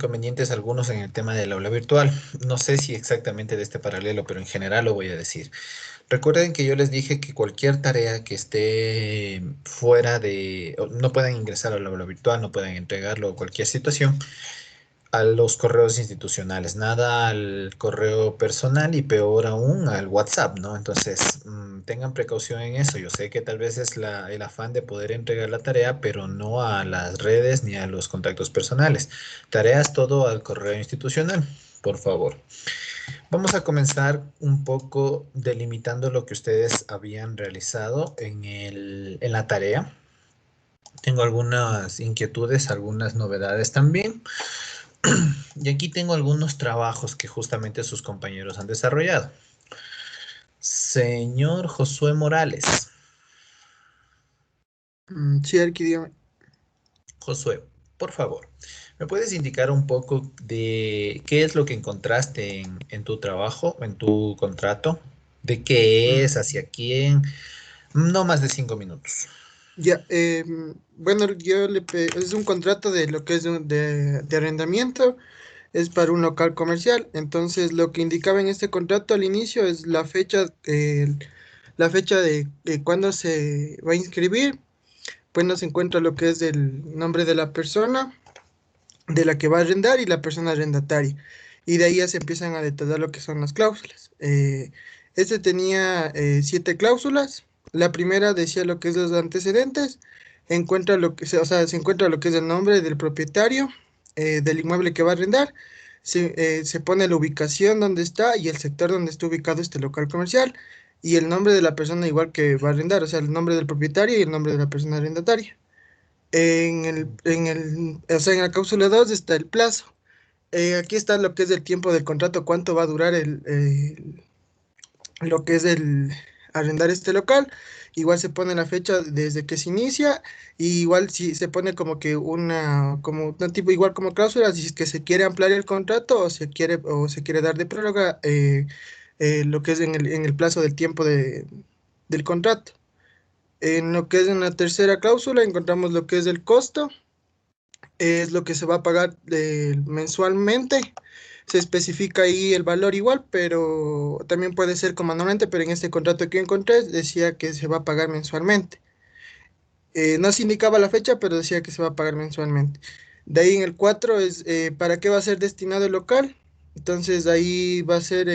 inconvenientes algunos en el tema del aula virtual. No sé si exactamente de este paralelo, pero en general lo voy a decir. Recuerden que yo les dije que cualquier tarea que esté fuera de, o no puedan ingresar al aula virtual, no puedan entregarlo o cualquier situación, a los correos institucionales, nada al correo personal y peor aún al WhatsApp, ¿no? Entonces, tengan precaución en eso. Yo sé que tal vez es el afán de poder entregar la tarea, pero no a las redes ni a los contactos personales. Tareas todo al correo institucional, por favor. Vamos a comenzar un poco delimitando lo que ustedes habían realizado en la tarea. Tengo algunas inquietudes, algunas novedades también. Y aquí tengo algunos trabajos que justamente sus compañeros han desarrollado. Señor Josué Morales. Sí, Arqui, dígame. Josué, por favor, ¿me puedes indicar un poco de qué es lo que encontraste en tu trabajo, en tu contrato? ¿De qué es? Mm, ¿Hacia quién? No más de 5 minutos. Ya, bueno, es un contrato de lo que es de arrendamiento, es para un local comercial. Entonces, lo que indicaba en este contrato al inicio es la fecha de cuándo se va a inscribir. Pues nos encuentra lo que es el nombre de la persona de la que va a arrendar y la persona arrendataria. Y de ahí ya se empiezan a detallar lo que son las cláusulas. Este tenía 7 cláusulas. La primera decía lo que es los antecedentes, encuentra o sea, se encuentra lo que es el nombre del propietario del inmueble que va a arrendar, se pone la ubicación donde está y el sector donde está ubicado este local comercial y el nombre de la persona igual que va a arrendar, o sea, el nombre del propietario y el nombre de la persona arrendataria. O sea, en la cláusula 2 está el plazo. Aquí está lo que es el tiempo del contrato, cuánto va a durar lo que es el arrendar este local. Igual se pone la fecha desde que se inicia, y igual si se pone como un tipo igual como cláusula, si es que se quiere ampliar el contrato o se quiere dar de prórroga, lo que es en el plazo del tiempo del contrato. En lo que es en la tercera cláusula encontramos lo que es el costo, es lo que se va a pagar mensualmente. Se especifica ahí el valor igual, pero también puede ser como anualmente, pero en este contrato que encontré decía que se va a pagar mensualmente. No se indicaba la fecha, pero decía que se va a pagar mensualmente. De ahí en el 4 es para qué va a ser destinado el local. Entonces ahí va a ser,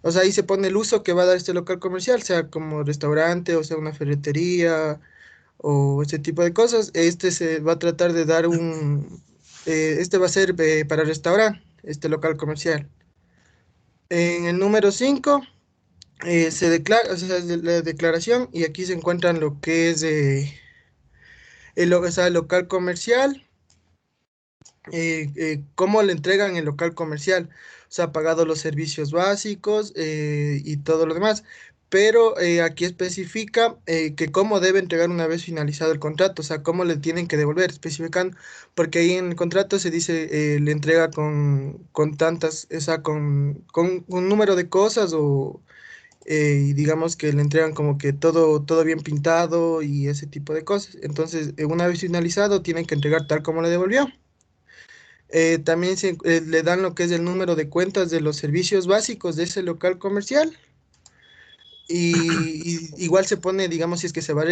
o sea, ahí se pone el uso que va a dar este local comercial, sea como restaurante, o sea una ferretería, o ese tipo de cosas. Este se va a tratar de dar este va a ser para restaurar este local comercial. En el número 5 se declara, o sea, es de la declaración, y aquí se encuentran lo que es o sea, el local comercial, cómo le entregan el local comercial, o sea, pagado los servicios básicos y todo lo demás. Pero aquí especifica que cómo debe entregar una vez finalizado el contrato, o sea, cómo le tienen que devolver, especifican, porque ahí en el contrato se dice le entrega con tantas, o sea, con un número de cosas, y digamos que le entregan como que todo bien pintado y ese tipo de cosas. Entonces, una vez finalizado, tienen que entregar tal como le devolvió. También le dan lo que es el número de cuentas de los servicios básicos de ese local comercial, y igual se pone, digamos, si es que se va a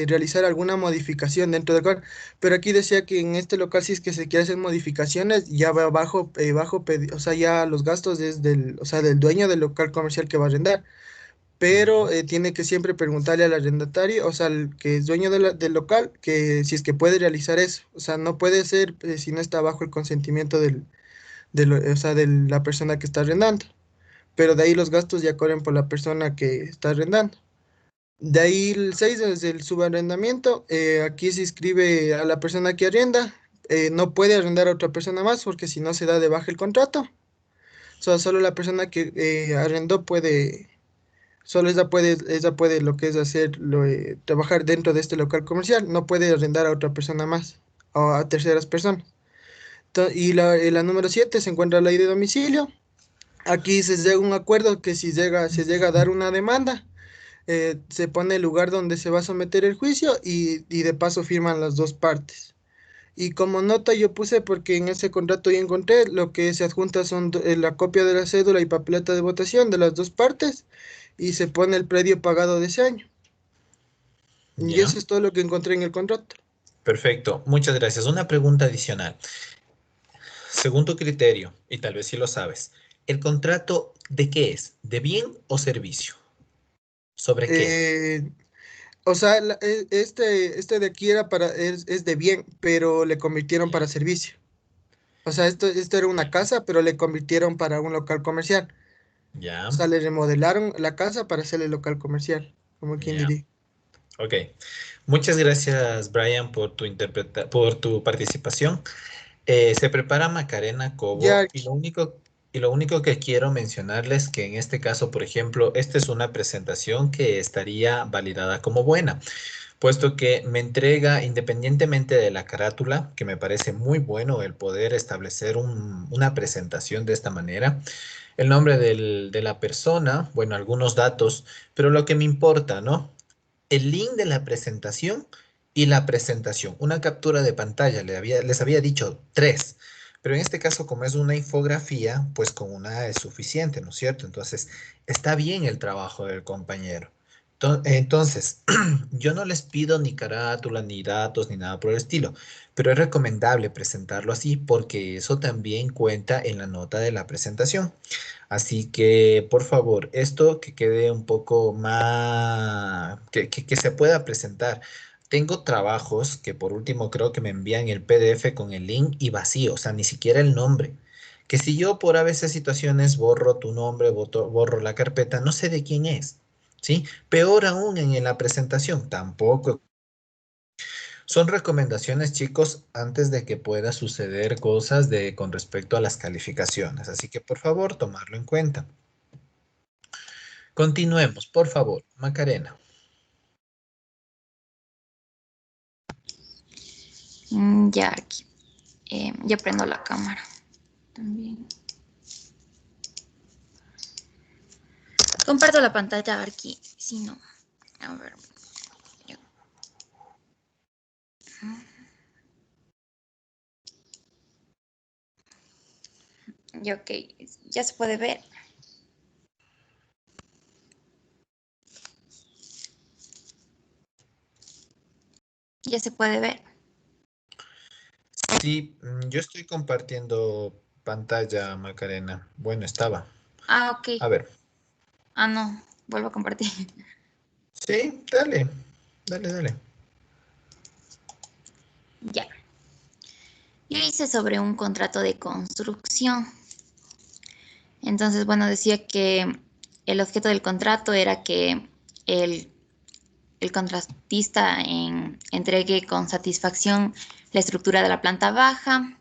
realizar alguna modificación dentro del local. Pero aquí decía que en este local, si es que se quiere hacer modificaciones, ya va o sea, ya los gastos o sea, del dueño del local comercial que va a arrendar. Pero Ujú. tiene que siempre preguntarle al arrendatario, o sea, al que es dueño del local, que si es que puede realizar eso. O sea, no puede ser si no está bajo el consentimiento o sea, de la persona que está arrendando. Pero de ahí los gastos ya corren por la persona que está arrendando. De ahí el 6 es el subarrendamiento. Aquí se inscribe a la persona que arrenda. No puede arrendar a otra persona más porque si no se da de baja el contrato. O sea, solo la persona que arrendó solo ella puede lo que es trabajar dentro de este local comercial. No puede arrendar a otra persona más o a terceras personas. Y la número 7 se encuentra la ley de domicilio. Aquí se llega a un acuerdo que se llega a dar una demanda, se pone el lugar donde se va a someter el juicio, y de paso firman las dos partes. Y como nota yo puse, porque en ese contrato yo encontré, lo que se adjunta son la copia de la cédula y papeleta de votación de las dos partes y se pone el predio pagado de ese año. Y ¿Ya? eso es todo lo que encontré en el contrato. Perfecto, muchas gracias. Una pregunta adicional. Según tu criterio, y tal vez si lo sabes, ¿el contrato de qué es? ¿De bien o servicio? ¿Sobre qué? Eh, o sea, este de aquí era es de bien, pero le convirtieron para servicio. O sea, esto era una Ya, casa, pero le convirtieron para un local comercial. O ya, sea, le remodelaron la casa para hacerle local comercial, como quien ya. diría. Ok. Muchas gracias, Brian, por tu participación. Se prepara Macarena Ya, Cobo y lo único que quiero mencionarles que en este caso, por ejemplo, esta es una presentación que estaría validada como buena, puesto que me entrega, independientemente de la carátula, que me parece muy bueno el poder establecer una presentación de esta manera, el nombre de la persona, bueno, algunos datos, pero lo que me importa, ¿no? El link de la presentación y la presentación. Una captura de pantalla, les había dicho tres, pero en este caso, como es una infografía, pues con una es suficiente, ¿no es cierto? Entonces, está bien el trabajo del compañero. Entonces, yo no les pido ni carátula, ni datos, ni nada por el estilo, pero es recomendable presentarlo así porque eso también cuenta en la nota de la presentación. Así que, por favor, esto que quede un poco más, que se pueda presentar. Tengo trabajos que por último creo que me envían el PDF con el link y vacío, o sea, ni siquiera el nombre. Que si yo por a veces situaciones borro tu nombre, borro la carpeta, no sé de quién es, ¿sí? Peor aún en la presentación, tampoco. Son recomendaciones, chicos, antes de que pueda suceder cosas con respecto a las calificaciones. Así que por favor, tomarlo en cuenta. Continuemos, por favor. Macarena. Ya aquí. Ya prendo la cámara también. Comparto la pantalla aquí. Si no, a ver. Ya, ya, ok. Ya se puede ver. Ya se puede ver. Sí, yo estoy compartiendo pantalla, Macarena. Bueno, estaba. Ah, ok. A ver. Ah, no. Vuelvo a compartir. Sí, dale. Dale, dale. Ya. Yo hice sobre un contrato de construcción. Entonces, bueno, decía que el objeto del contrato era que el, el contratista entregue con satisfacción la estructura de la planta baja,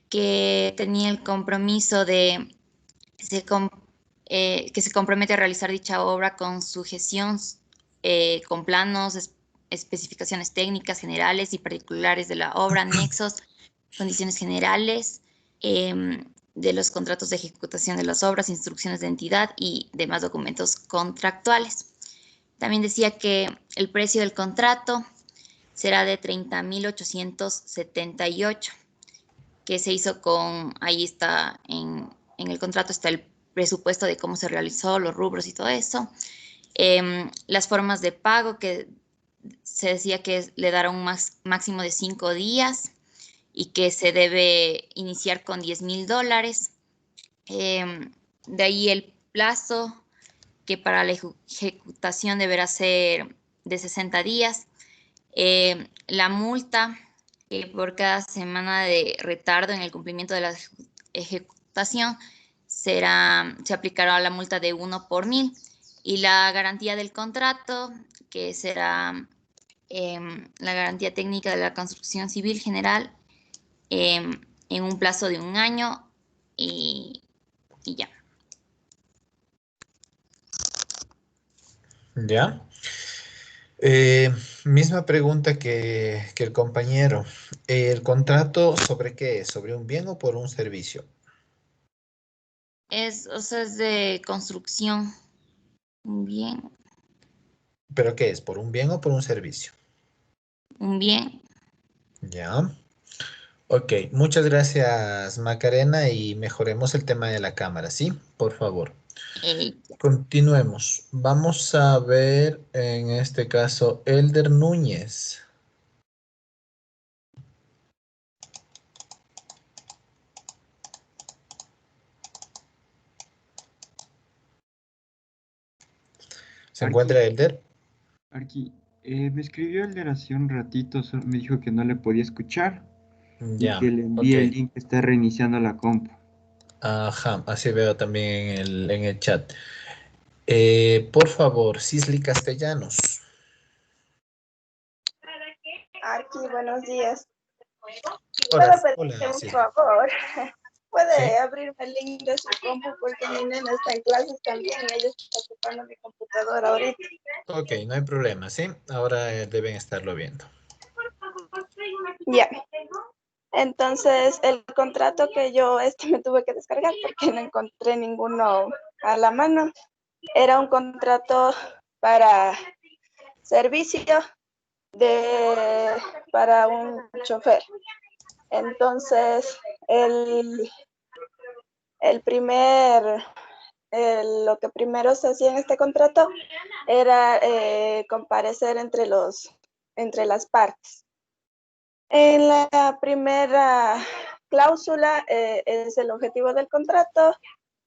que tenía el compromiso se com- que se compromete a realizar dicha obra con su gestión, con planos, especificaciones técnicas generales y particulares de la obra, anexos, condiciones generales de los contratos de ejecutación de las obras, instrucciones de entidad y demás documentos contractuales. También decía que el precio del contrato será de 30.878 que se hizo ahí está, en el contrato está el presupuesto de cómo se realizó, los rubros y todo eso. Las formas de pago que se decía que le dará un máximo de 5 días y que se debe iniciar con $10,000. De ahí el plazo que para la ejecutación deberá ser de 60 días. La multa por cada semana de retardo en el cumplimiento de la ejecutación se aplicará la multa de 1 por 1000 y la garantía del contrato, que será la garantía técnica de la construcción civil general eh, en un plazo de 1 año y ya. ¿Ya? Misma pregunta que el compañero. ¿El contrato sobre qué es? ¿Sobre un bien o por un servicio? O sea, es de construcción. Un bien, ¿Pero qué es? ¿Por un bien o por un servicio? un bien. ¿Ya? Ok, muchas gracias Macarena y mejoremos el tema de la cámara, ¿sí? Por favor. Ya. Continuemos. Vamos a ver en este caso Elder Núñez. ¿Se encuentra Arqui, Elder? Arqui, me escribió el de hace un ratito, me dijo que no le podía escuchar y Ya, que le envíe ok. el link que está reiniciando la compu. Ajá, así veo también en el chat. Por favor, Cisli Castellanos. Aquí, buenos días. Hola, ¿Puedo pedirle hola un Cisli. favor? ¿Puede Sí, abrirme el link de su compu? Porque mi nena está en clases también y ella está ocupando mi computadora ahorita. ok, no hay problema, ¿sí? Ahora deben estarlo viendo. Ya. Entonces, el contrato que yo me tuve que descargar porque no encontré ninguno a la mano. Era un contrato para servicio para un chofer. Entonces, el primer, lo que primero se hacía en este contrato era comparecer entre las partes. En la primera cláusula es el objetivo del contrato,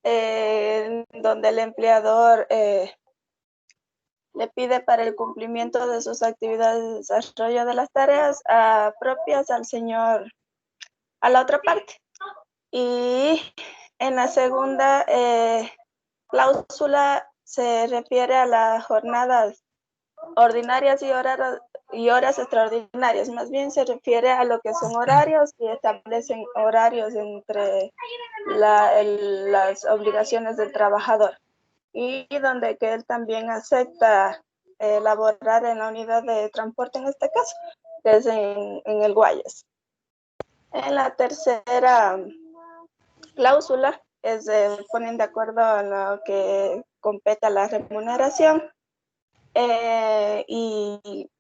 donde el empleador le pide para el cumplimiento de sus actividades de desarrollo de las tareas propias a la otra parte. Y en la segunda cláusula se refiere a las jornadas ordinarias y horas extraordinarias. Más bien se refiere a lo que son horarios y establecen horarios entre las obligaciones del trabajador. Y donde que él también acepta laborar en la unidad de transporte en este caso, que es en el Guayas. En la tercera cláusula ponen de acuerdo a lo que compete a la remuneración y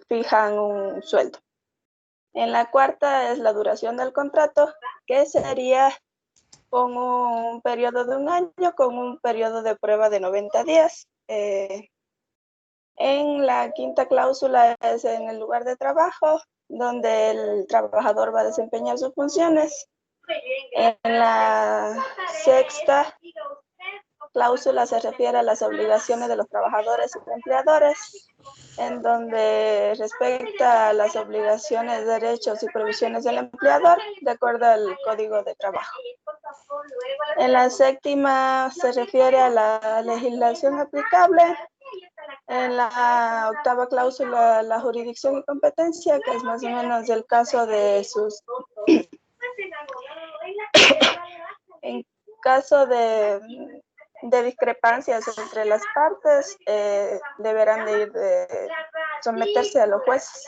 fijan un sueldo. En la cuarta es la duración del contrato, que sería con un periodo de un año, con un periodo de prueba de 90 días. En la quinta cláusula es en el lugar de trabajo, donde el trabajador va a desempeñar sus funciones. En la sexta cláusula se refiere a las obligaciones de los trabajadores y empleadores, en donde respecta a las obligaciones, derechos y provisiones del empleador, de acuerdo al Código de Trabajo. En la séptima se refiere a la legislación aplicable. En la octava cláusula, la jurisdicción y competencia, que es más o menos el caso de sus... En caso de discrepancias entre las partes, deberán someterse a los jueces.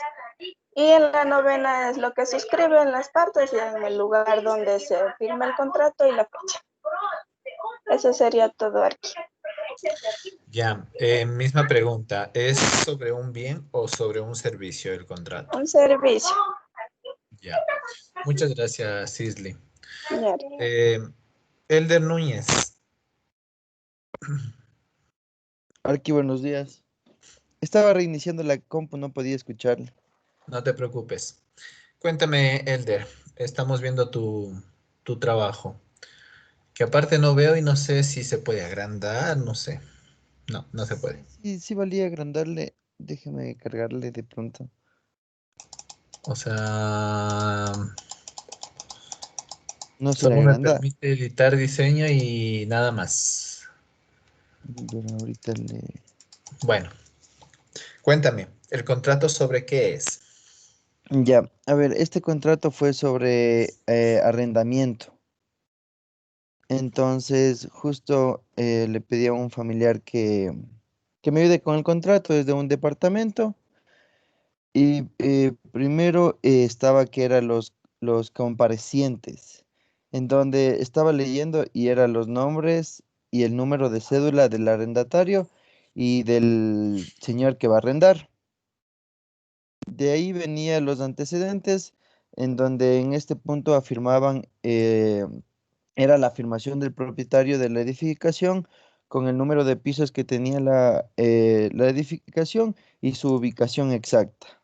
Y en la novena es lo que suscriben las partes y en el lugar donde se firma el contrato y la fecha. Eso sería todo aquí. Ya, misma pregunta. ¿Es sobre un bien o sobre un servicio el contrato? Un servicio. Ya. Muchas gracias, Cisli. Ya. Elder Núñez. Arqui, buenos días. Estaba reiniciando la compu, no podía escucharle. No te preocupes. Cuéntame, Elder. Estamos viendo tu trabajo. Que aparte no veo y no sé si se puede agrandar, no sé. No, no se puede. Sí, valía agrandarle. Déjeme cargarle de pronto. O sea, No se le solo me agranda. permite editar diseño y nada más. Bueno, ahorita le... Bueno, cuéntame, ¿el contrato sobre qué es? Ya, a ver, este contrato fue sobre arrendamiento. Entonces, justo le pedí a un familiar que me ayude con el contrato desde un departamento. Y primero estaba que eran los comparecientes, en donde estaba leyendo y eran los nombres y el número de cédula del arrendatario y del señor que va a arrendar. De ahí venían los antecedentes en donde en este punto afirmaban, era la afirmación del propietario de la edificación con el número de pisos que tenía la edificación y su ubicación exacta.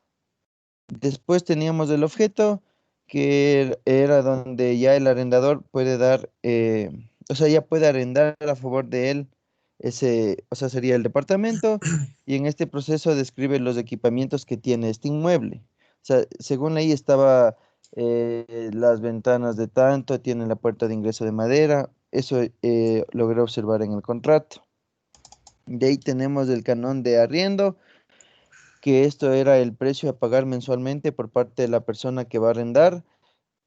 Después teníamos el objeto, que era donde ya el arrendador puede dar, o sea, ya puede arrendar a favor de él ese, o sea, sería el departamento, y en este proceso describe los equipamientos que tiene este inmueble. O sea, según ahí estaba las ventanas de tanto, tiene la puerta de ingreso de madera, eso logré observar en el contrato. De ahí tenemos el canon de arriendo, que esto era el precio a pagar mensualmente por parte de la persona que va a arrendar,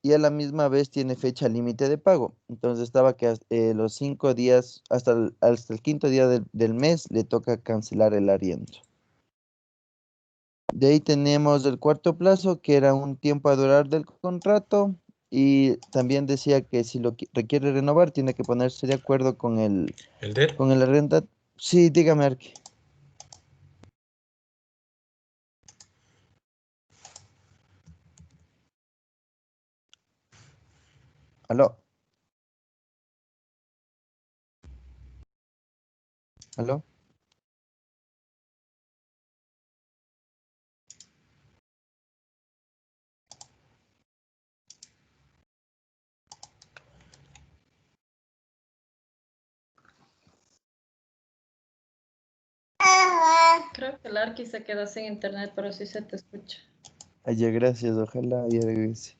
y a la misma vez tiene fecha límite de pago. Entonces estaba que los 5 días, hasta el quinto día del mes, le toca cancelar el arriendo. De ahí tenemos el cuarto plazo, que era un tiempo a durar del contrato, y también decía que si lo requiere renovar, tiene que ponerse de acuerdo Elder. con el arrendatario. Sí, dígame, Arqui. Aló, aló. Creo que el Arqui se quedó sin internet, pero sí se te escucha. Ay, ya, gracias, ojalá ya regrese.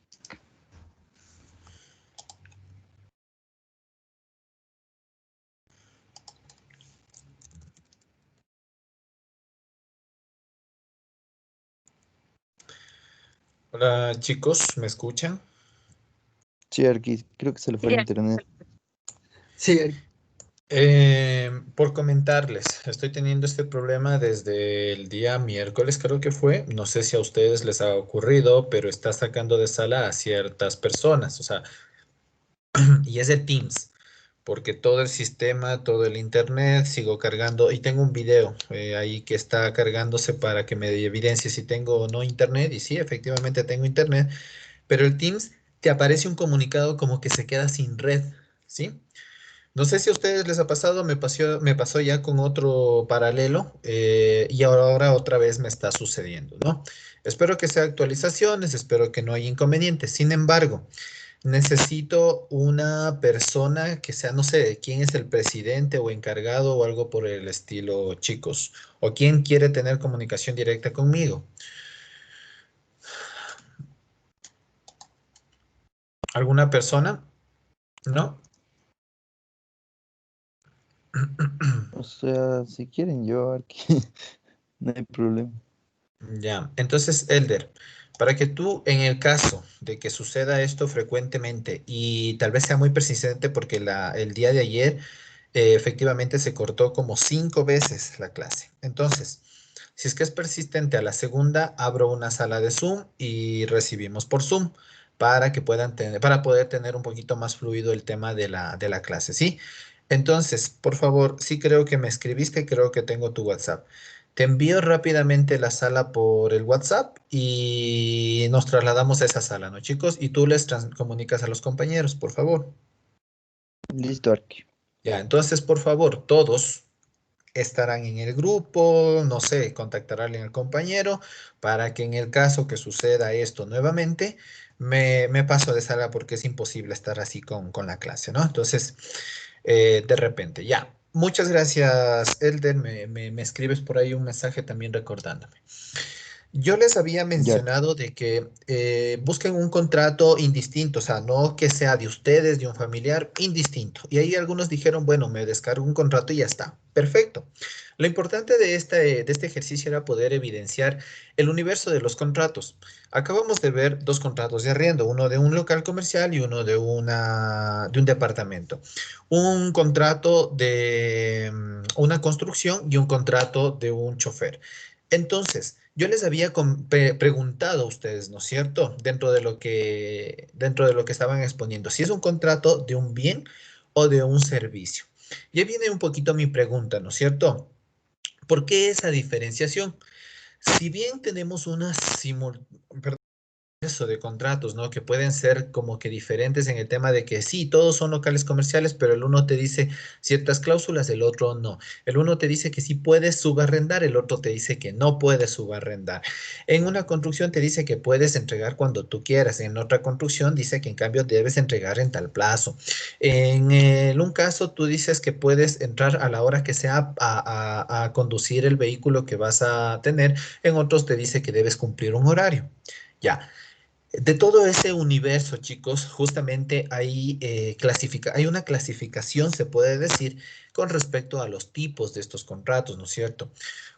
Hola chicos, ¿me escuchan? Sí, Arqui, creo que se le fue el internet. Sí, Por comentarles, estoy teniendo este problema desde el día miércoles, creo que fue. No sé si a ustedes les ha ocurrido, pero está sacando de sala a ciertas personas, o sea, y es de Teams, porque todo el sistema, todo el internet, sigo cargando y tengo un video ahí que está cargándose para que me evidencie si tengo o no internet. Y sí, efectivamente tengo internet, pero el Teams te aparece un comunicado como que se queda sin red, ¿sí? No sé si a ustedes les ha pasado, me pasó ya con otro paralelo y ahora otra vez me está sucediendo, ¿no? Espero que sea actualizaciones, espero que no haya inconvenientes. Sin embargo, necesito una persona que sea, no sé, quién es el presidente o encargado o algo por el estilo, chicos, o quién quiere tener comunicación directa conmigo. ¿Alguna persona? ¿No? O sea, si quieren yo, Arqui, no hay problema. Ya, entonces, Elder, para que tú, en el caso de que suceda esto frecuentemente y tal vez sea muy persistente porque el día de ayer efectivamente se cortó como 5 veces la clase. Entonces, si es que es persistente a la segunda, abro una sala de Zoom y recibimos por Zoom para que puedan tener, para poder tener un poquito más fluido el tema de la clase, ¿sí? Entonces, por favor, sí creo que me escribiste, creo que tengo tu WhatsApp. Te envío rápidamente la sala por el WhatsApp y nos trasladamos a esa sala, ¿no, chicos? Y tú les comunicas a los compañeros, por favor. Listo, Arqui. Ya, entonces, por favor, todos estarán en el grupo, no sé, contactarán al compañero para que en el caso que suceda esto nuevamente, me paso de sala porque es imposible estar así con la clase, ¿no? Entonces, de repente, ya. Muchas gracias, Elder. Me escribes por ahí un mensaje también recordándome. Yo les había Ya, mencionado de que busquen un contrato indistinto, o sea, no que sea de ustedes, de un familiar, indistinto. Y ahí algunos dijeron, bueno, me descargo un contrato y ya está. Perfecto. Lo importante de este ejercicio era poder evidenciar el universo de los contratos. Acabamos de ver dos contratos de arriendo, uno de un local comercial y uno de un departamento. Un contrato de una construcción y un contrato de un chofer. Entonces, yo les había preguntado a ustedes, ¿no es cierto? Dentro de lo que estaban exponiendo, si es un contrato de un bien o de un servicio. Y ahí viene un poquito mi pregunta, ¿no es cierto? ¿Por qué esa diferenciación? Si bien tenemos una eso de contratos, ¿no? Que pueden ser como que diferentes en el tema de que sí, todos son locales comerciales, pero el uno te dice ciertas cláusulas, el otro no. El uno te dice que sí puedes subarrendar, el otro te dice que no puedes subarrendar. En una construcción te dice que puedes entregar cuando tú quieras, en otra construcción dice que en cambio debes entregar en tal plazo. En un caso tú dices que puedes entrar a la hora que sea a conducir el vehículo que vas a tener, en otros te dice que debes cumplir un horario. Ya. De todo ese universo, chicos, justamente hay una clasificación, se puede decir, con respecto a los tipos de estos contratos, ¿no es cierto?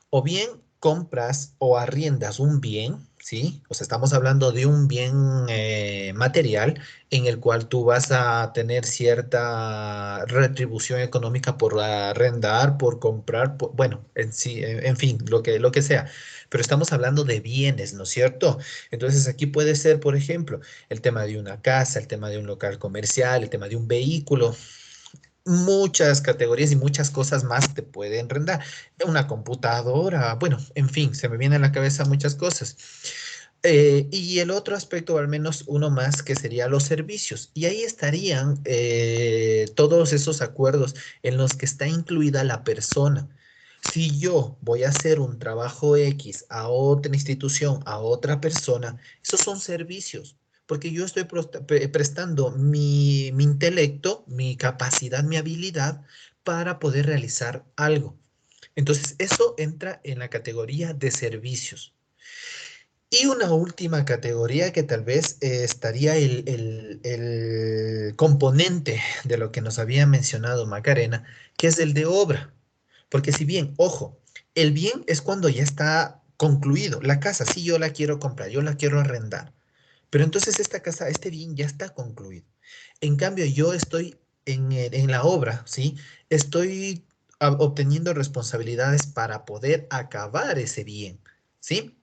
O bien compras o arriendas un bien, ¿sí? O sea, estamos hablando de un bien material en el cual tú vas a tener cierta retribución económica por arrendar, por comprar, bueno, en sí, en fin, lo que sea. Pero estamos hablando de bienes, ¿no es cierto? Entonces aquí puede ser, por ejemplo, el tema de una casa, el tema de un local comercial, el tema de un vehículo, muchas categorías y muchas cosas más te pueden rendar. Una computadora, bueno, en fin, se me vienen a la cabeza muchas cosas. Y el otro aspecto, o al menos uno más, que sería los servicios. Y ahí estarían todos esos acuerdos en los que está incluida la persona. Si yo voy a hacer un trabajo X a otra institución, a otra persona, esos son servicios, porque yo estoy prestando mi intelecto, mi capacidad, mi habilidad para poder realizar algo. Entonces, eso entra en la categoría de servicios. Y una última categoría que tal vez estaría el componente de lo que nos había mencionado Macarena, que es el de obra. Porque si bien, ojo, el bien es cuando ya está concluido. La casa, sí, yo la quiero comprar, yo la quiero arrendar. Pero entonces esta casa, este bien ya está concluido. En cambio, yo estoy en la obra, ¿sí? Estoy obteniendo responsabilidades para poder acabar ese bien, ¿sí?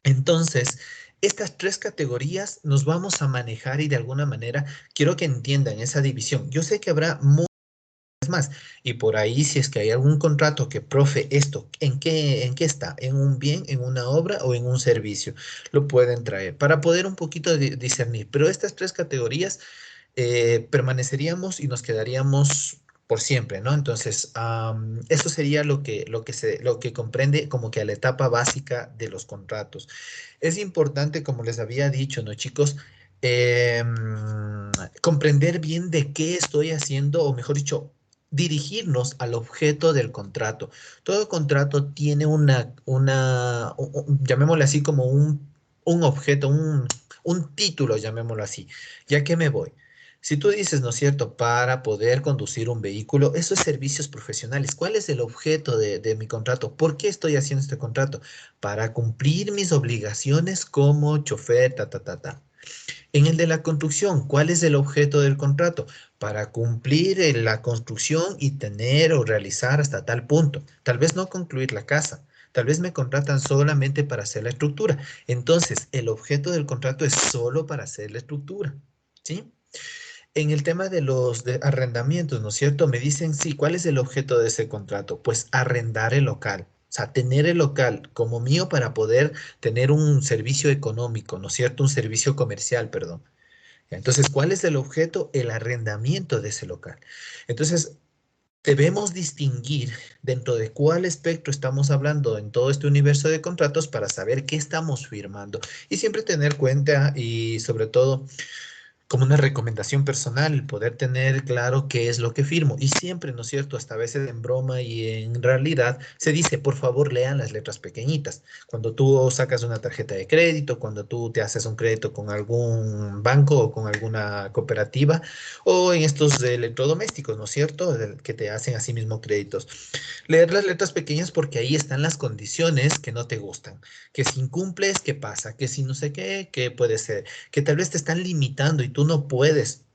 Entonces, estas tres categorías nos vamos a manejar y de alguna manera quiero que entiendan esa división. Yo sé que habrá muchas más y por ahí si es que hay algún contrato que, profe, esto, en qué está? ¿En un bien, en una obra o en un servicio? Lo pueden traer para poder un poquito discernir. Pero estas tres categorías permaneceríamos y nos quedaríamos por siempre, ¿no? Entonces, eso sería lo que comprende como que a la etapa básica de los contratos. Es importante, como les había dicho, ¿no, chicos? Comprender bien de qué estoy haciendo, o mejor dicho, dirigirnos al objeto del contrato. Todo contrato tiene llamémoslo así como un objeto, un título, llamémoslo así. ¿Ya que me voy? Si tú dices, ¿no es cierto?, para poder conducir un vehículo, eso es servicios profesionales. ¿Cuál es el objeto de mi contrato? ¿Por qué estoy haciendo este contrato? Para cumplir mis obligaciones como chofer, ta, ta, ta, ta. En el de la construcción, ¿cuál es el objeto del contrato? Para cumplir la construcción y tener o realizar hasta tal punto. Tal vez no concluir la casa. Tal vez me contratan solamente para hacer la estructura. Entonces, el objeto del contrato es solo para hacer la estructura. ¿Sí? En el tema de los arrendamientos, ¿no es cierto? Me dicen, sí, ¿cuál es el objeto de ese contrato? Pues arrendar el local. O sea, tener el local como mío para poder tener un servicio económico, ¿no es cierto? Un servicio comercial, perdón. Entonces, ¿cuál es el objeto? El arrendamiento de ese local. Entonces, debemos distinguir dentro de cuál espectro estamos hablando en todo este universo de contratos para saber qué estamos firmando y siempre tener cuenta y sobre todo como una recomendación personal, el poder tener claro qué es lo que firmo. Y siempre, ¿no es cierto? Hasta a veces en broma y en realidad se dice, por favor, lean las letras pequeñitas. Cuando tú sacas una tarjeta de crédito, cuando tú te haces un crédito con algún banco o con alguna cooperativa, o en estos de electrodomésticos, ¿no es cierto? Que te hacen así mismo créditos. Leer las letras pequeñas porque ahí están las condiciones que no te gustan. Que si incumples, ¿qué pasa? Que si no sé qué, ¿qué puede ser? Que tal vez te están limitando y tú no puedes,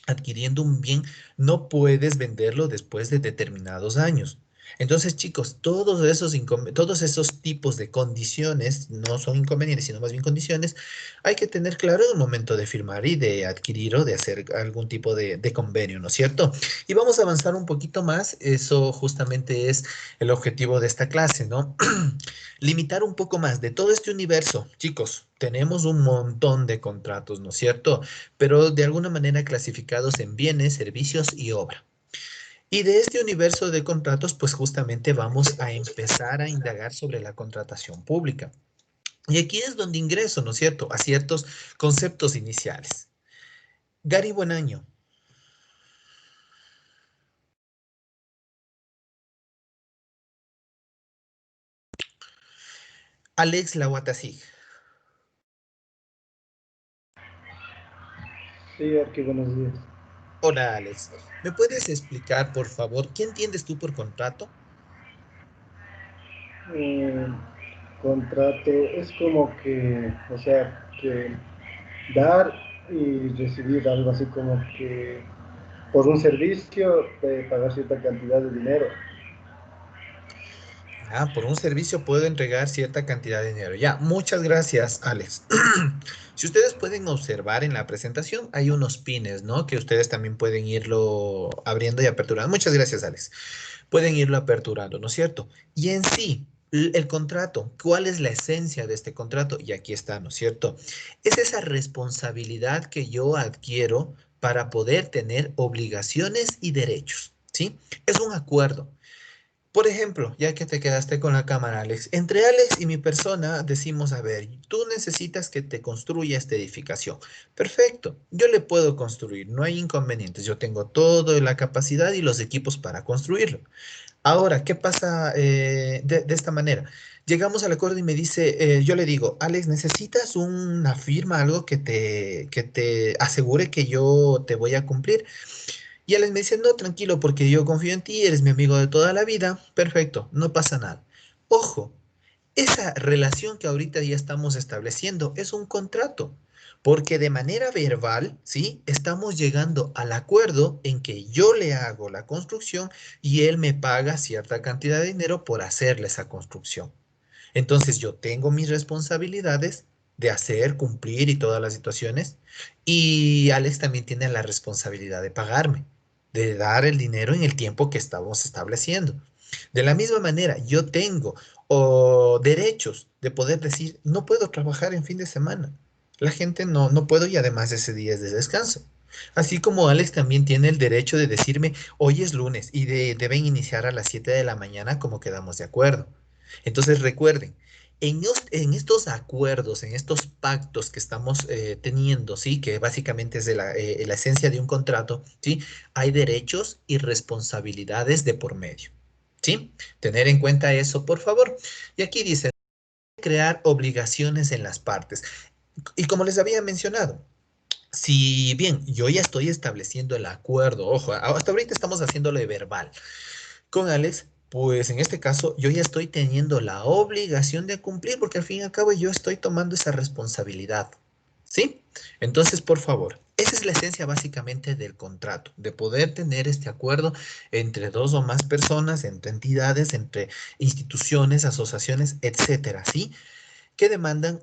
adquiriendo un bien, no puedes venderlo después de determinados años. Entonces, chicos, todos esos tipos de condiciones no son inconvenientes, sino más bien condiciones, hay que tener claro en el momento de firmar y de adquirir o de hacer algún tipo de convenio, ¿no es cierto? Y vamos a avanzar un poquito más, eso justamente es el objetivo de esta clase, ¿no? Limitar un poco más de todo este universo, chicos. Tenemos un montón de contratos, ¿no es cierto? Pero de alguna manera clasificados en bienes, servicios y obra. Y de este universo de contratos, pues justamente vamos a empezar a indagar sobre la contratación pública. Y aquí es donde ingreso, ¿no es cierto?, a ciertos conceptos iniciales. Gary Buenaño. Alex Lahuatasig. Sí, Arqui, buenos días. Hola, Alex. ¿Me puedes explicar, por favor, qué entiendes tú por contrato? Eh, Contrato es como que, o sea, que dar y recibir algo así como que por un servicio de pagar cierta cantidad de dinero. Ya, por un servicio puedo entregar cierta cantidad de dinero. Ya, muchas gracias, Alex. Si ustedes pueden observar en la presentación, hay unos pines, ¿no? Que ustedes también pueden irlo abriendo y aperturando. Muchas gracias, Alex. Pueden irlo aperturando, ¿no es cierto? Y en sí, el contrato, ¿cuál es la esencia de este contrato? Y aquí está, ¿no es cierto? Es esa responsabilidad que yo adquiero para poder tener obligaciones y derechos, ¿sí? Es un acuerdo. Por ejemplo, ya que te quedaste con la cámara, Alex, entre Alex y mi persona decimos, a ver, tú necesitas que te construya esta edificación. Perfecto, yo le puedo construir, no hay inconvenientes, yo tengo toda la capacidad y los equipos para construirlo. Ahora, ¿qué pasa de esta manera? Llegamos al acuerdo y me dice, yo le digo, Alex, ¿necesitas una firma, algo que te asegure que yo te voy a cumplir? Y Alex me dice, no, tranquilo, porque yo confío en ti, eres mi amigo de toda la vida. Perfecto, no pasa nada. Ojo, esa relación que ahorita ya estamos estableciendo es un contrato, porque de manera verbal, ¿sí? Estamos llegando al acuerdo en que yo le hago la construcción y él me paga cierta cantidad de dinero por hacerle esa construcción. Entonces yo tengo mis responsabilidades de hacer, cumplir y todas las situaciones. Y Alex también tiene la responsabilidad de pagarme, de dar el dinero en el tiempo que estamos estableciendo. De la misma manera, yo tengo derechos de poder decir, no puedo trabajar en fin de semana. La gente no puedo y además ese día es de descanso. Así como Alex también tiene el derecho de decirme, hoy es lunes y deben iniciar a las 7 de la mañana como quedamos de acuerdo. Entonces recuerden, en estos acuerdos, en estos pactos que estamos teniendo, ¿sí? Que básicamente es de la esencia de un contrato, ¿sí? Hay derechos y responsabilidades de por medio, ¿sí? Tener en cuenta eso, por favor. Y aquí dice, crear obligaciones en las partes. Y como les había mencionado, si bien yo ya estoy estableciendo el acuerdo, ojo, hasta ahorita estamos haciéndolo de verbal, con Alex, pues en este caso yo ya estoy teniendo la obligación de cumplir porque al fin y al cabo yo estoy tomando esa responsabilidad. ¿Sí? Entonces, por favor, esa es la esencia básicamente del contrato, de poder tener este acuerdo entre dos o más personas, entre entidades, entre instituciones, asociaciones, etcétera, ¿sí? Que demandan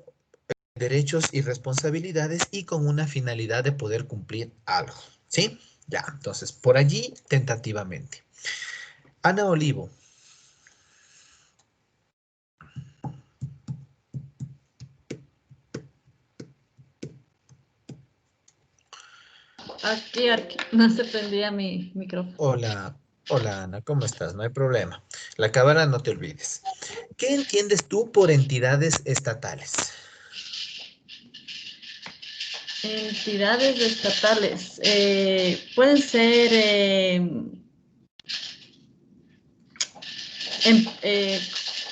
derechos y responsabilidades y con una finalidad de poder cumplir algo, ¿sí? Ya, entonces, por allí, tentativamente. Ana Olivo. Aquí, no se prendía mi micrófono. Hola, hola Ana, ¿cómo estás? No hay problema. La cámara no te olvides. ¿Qué entiendes tú por entidades estatales? Entidades estatales. Pueden ser em- eh,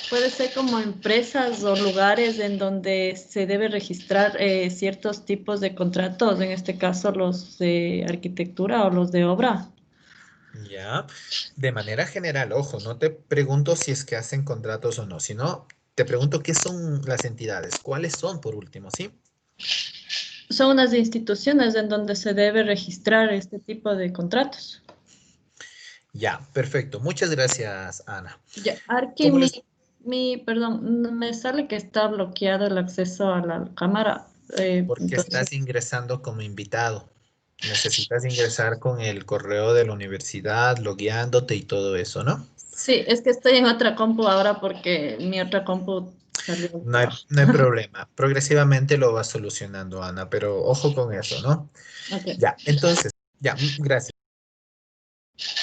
puede ser como empresas o lugares en donde se debe registrar ciertos tipos de contratos, en este caso los de arquitectura o los de obra. Ya, de manera general, ojo, no te pregunto si es que hacen contratos o no, sino te pregunto qué son las entidades, cuáles son por último, ¿sí? Son unas instituciones en donde se debe registrar este tipo de contratos. Ya, perfecto. Muchas gracias, Ana. Ya, Arqui, ¿Cómo les... perdón, me sale que está bloqueado el acceso a la cámara. Porque estás Entonces, ingresando como invitado. Necesitas ingresar con el correo de la universidad, logueándote y todo eso, ¿no? sí, es que estoy en otra compu ahora porque mi otra compu salió del No hay, trabajo. no hay problema. Progresivamente lo vas solucionando, Ana, pero ojo con eso, ¿no? Ok. Ya, entonces, ya, gracias.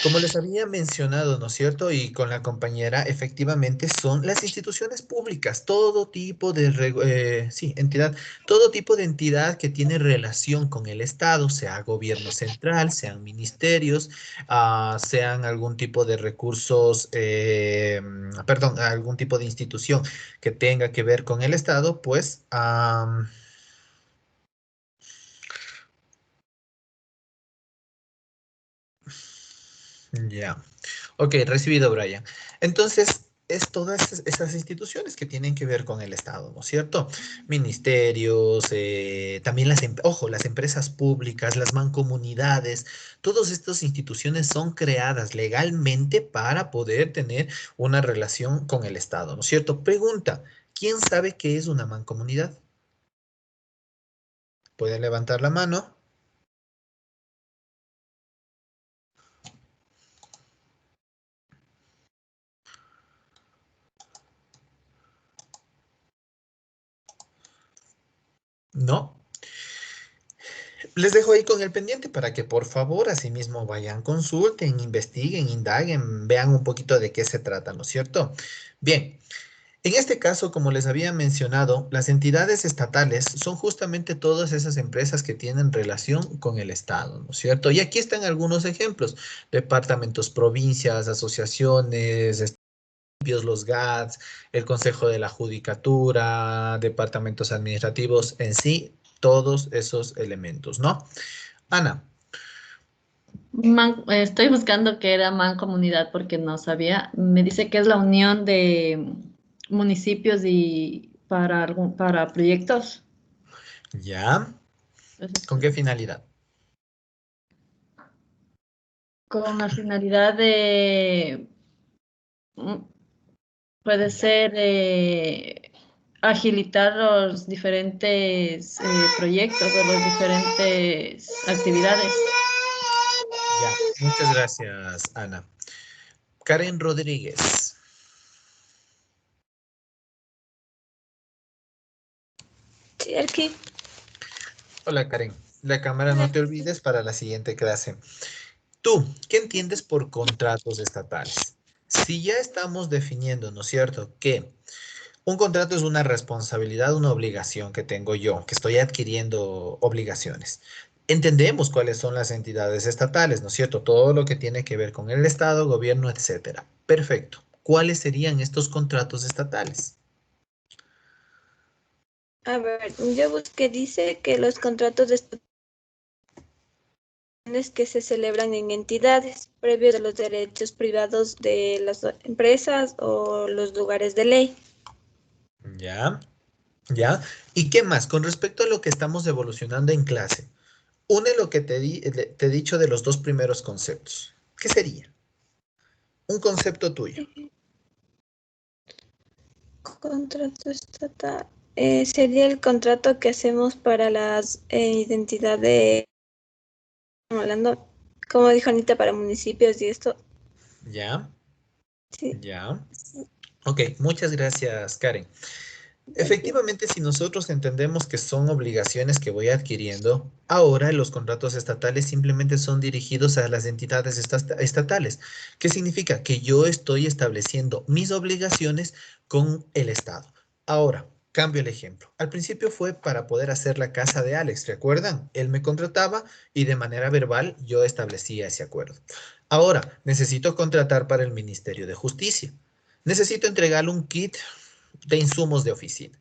Como les había mencionado, ¿no es cierto? Y con la compañera, efectivamente son las instituciones públicas, todo tipo de, sí, entidad, todo tipo de entidad que tiene relación con el Estado, sea gobierno central, sean ministerios, sean algún tipo de recursos, perdón, algún tipo de institución que tenga que ver con el Estado, pues, ya. Ok, recibido, Brian. Entonces, es todas esas instituciones que tienen que ver con el Estado, ¿no es cierto? Ministerios, también ojo, las empresas públicas, las mancomunidades, todas estas instituciones son creadas legalmente para poder tener una relación con el Estado, ¿no es cierto? Pregunta, ¿quién sabe qué es una mancomunidad? ¿Puede levantar la mano? No. Les dejo ahí con el pendiente para que por favor asimismo vayan, consulten, investiguen, indaguen, vean un poquito de qué se trata, ¿no es cierto? Bien, en este caso, como les había mencionado, las entidades estatales son justamente todas esas empresas que tienen relación con el Estado, ¿no es cierto? Y aquí están algunos ejemplos: departamentos, provincias, asociaciones, los GATS, el Consejo de la Judicatura, departamentos administrativos en sí, todos esos elementos, ¿no? Ana, Estoy buscando qué era mancomunidad porque no sabía. Me dice que es la unión de municipios y para proyectos. ¿ya? Eso ¿Con estoy qué finalidad? con la finalidad de, mm, puede Ya, ser agilitar los diferentes proyectos o las diferentes actividades. ya. Muchas gracias, Ana. Karen Rodríguez. Sí, aquí. Hola, Karen. La cámara no te olvides para la siguiente clase. Tú, ¿qué entiendes por contratos estatales? Si ya estamos definiendo, ¿no es cierto?, que un contrato es una responsabilidad, una obligación que tengo yo, que estoy adquiriendo obligaciones. Entendemos cuáles son las entidades estatales, ¿no es cierto? Todo lo que tiene que ver con el Estado, gobierno, etcétera. Perfecto. ¿Cuáles serían estos contratos estatales? A ver, yo busqué, dice que los contratos de estaciones que se celebran en entidades, previo de los derechos privados de las empresas o los lugares de ley. Ya, ya. ¿Y qué más? Con respecto a lo que estamos evolucionando en clase, une lo que te he dicho de los dos primeros conceptos. ¿Qué sería? Un concepto tuyo. Contrato estatal. Sería el contrato que hacemos para las identidades, hablando, como dijo Anita, para municipios y esto. Ya, Sí, ya. Ok, muchas gracias, Karen. aquí. Efectivamente, si nosotros entendemos que son obligaciones que voy adquiriendo, ahora los contratos estatales simplemente son dirigidos a las entidades estatales. ¿Qué significa? Que yo estoy estableciendo mis obligaciones con el Estado. Ahora, cambio el ejemplo. Al principio fue para poder hacer la casa de Alex, ¿recuerdan? Él me contrataba y de manera verbal yo establecía ese acuerdo. Ahora, necesito contratar para el Ministerio de Justicia. Necesito entregarle un kit de insumos de oficina.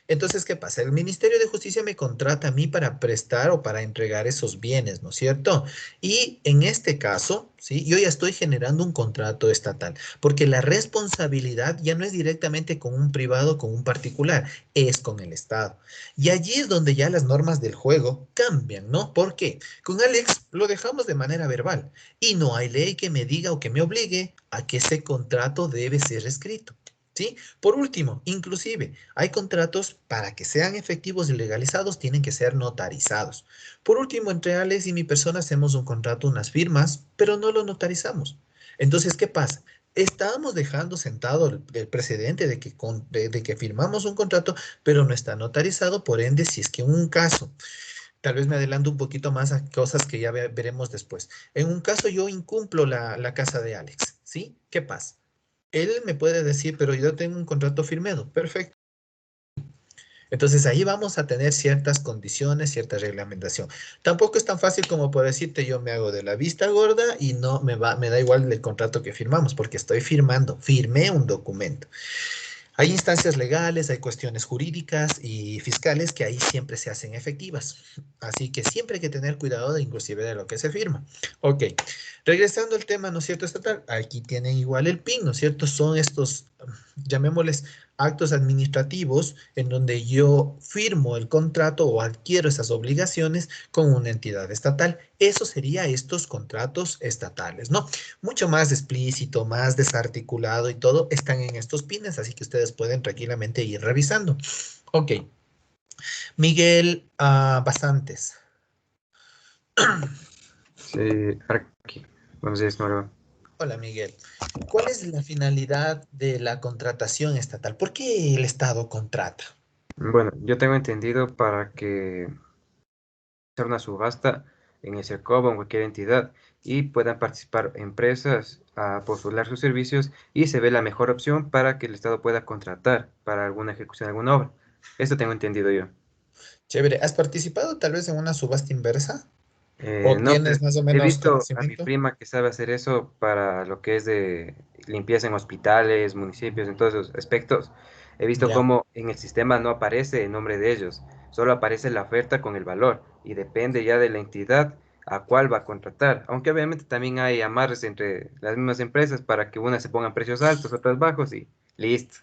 Entonces, ¿qué pasa? El Ministerio de Justicia me contrata a mí para prestar o para entregar esos bienes, ¿no es cierto? Y en este caso, ¿sí? Yo ya estoy generando un contrato estatal, porque la responsabilidad ya no es directamente con un privado, con un particular, es con el Estado. Y allí es donde ya las normas del juego cambian, ¿no? ¿Por qué? Con Alex lo dejamos de manera verbal y no hay ley que me diga o que me obligue a que ese contrato debe ser escrito. ¿Sí? Por último, inclusive, hay contratos para que sean efectivos y legalizados, tienen que ser notarizados. Por último, entre Alex y mi persona hacemos un contrato, unas firmas, pero no lo notarizamos. Entonces, ¿qué pasa? Estábamos dejando sentado el precedente de que, de que firmamos un contrato, pero no está notarizado, por ende, si es que en un caso, tal vez me adelanto un poquito más a cosas que ya veremos después. En un caso yo incumplo la casa de Alex, ¿sí? ¿Qué pasa? Él me puede decir, pero yo tengo un contrato firmado. Perfecto. Entonces ahí vamos a tener ciertas condiciones, cierta reglamentación. Tampoco es tan fácil como por decirte yo me hago de la vista gorda y no me da igual el contrato que firmamos porque estoy firmé un documento. Hay instancias legales, hay cuestiones jurídicas y fiscales que ahí siempre se hacen efectivas. Así que siempre hay que tener cuidado de inclusive de lo que se firma. Ok, regresando al tema, ¿no es cierto? Estatal, aquí tienen igual el PIN, ¿no es cierto? Son estos, llamémosles actos administrativos en donde yo firmo el contrato o adquiero esas obligaciones con una entidad estatal. Eso sería estos contratos estatales, ¿no? Mucho más explícito, más desarticulado y todo están en estos pines, así que ustedes pueden tranquilamente ir revisando. Ok, Miguel Basantes. Sí, aquí. Buenos días, Mario. Hola Miguel. ¿Cuál es la finalidad de la contratación estatal? ¿Por qué el Estado contrata? Bueno, yo tengo entendido para que hacer una subasta en el Cercobo o en cualquier entidad y puedan participar empresas a postular sus servicios y se ve la mejor opción para que el Estado pueda contratar para alguna ejecución de alguna obra. Esto tengo entendido yo. Chévere. ¿Has participado tal vez en una subasta inversa? ¿O No, tienes más o he menos visto a mi conocimiento? prima que sabe hacer eso para lo que es de limpieza en hospitales, municipios, en todos esos aspectos. He visto Ya. cómo en el sistema no aparece el nombre de ellos, solo aparece la oferta con el valor y depende ya de la entidad a cuál va a contratar. Aunque obviamente también hay amarres entre las mismas empresas para que unas se pongan precios altos, otras bajos y listo.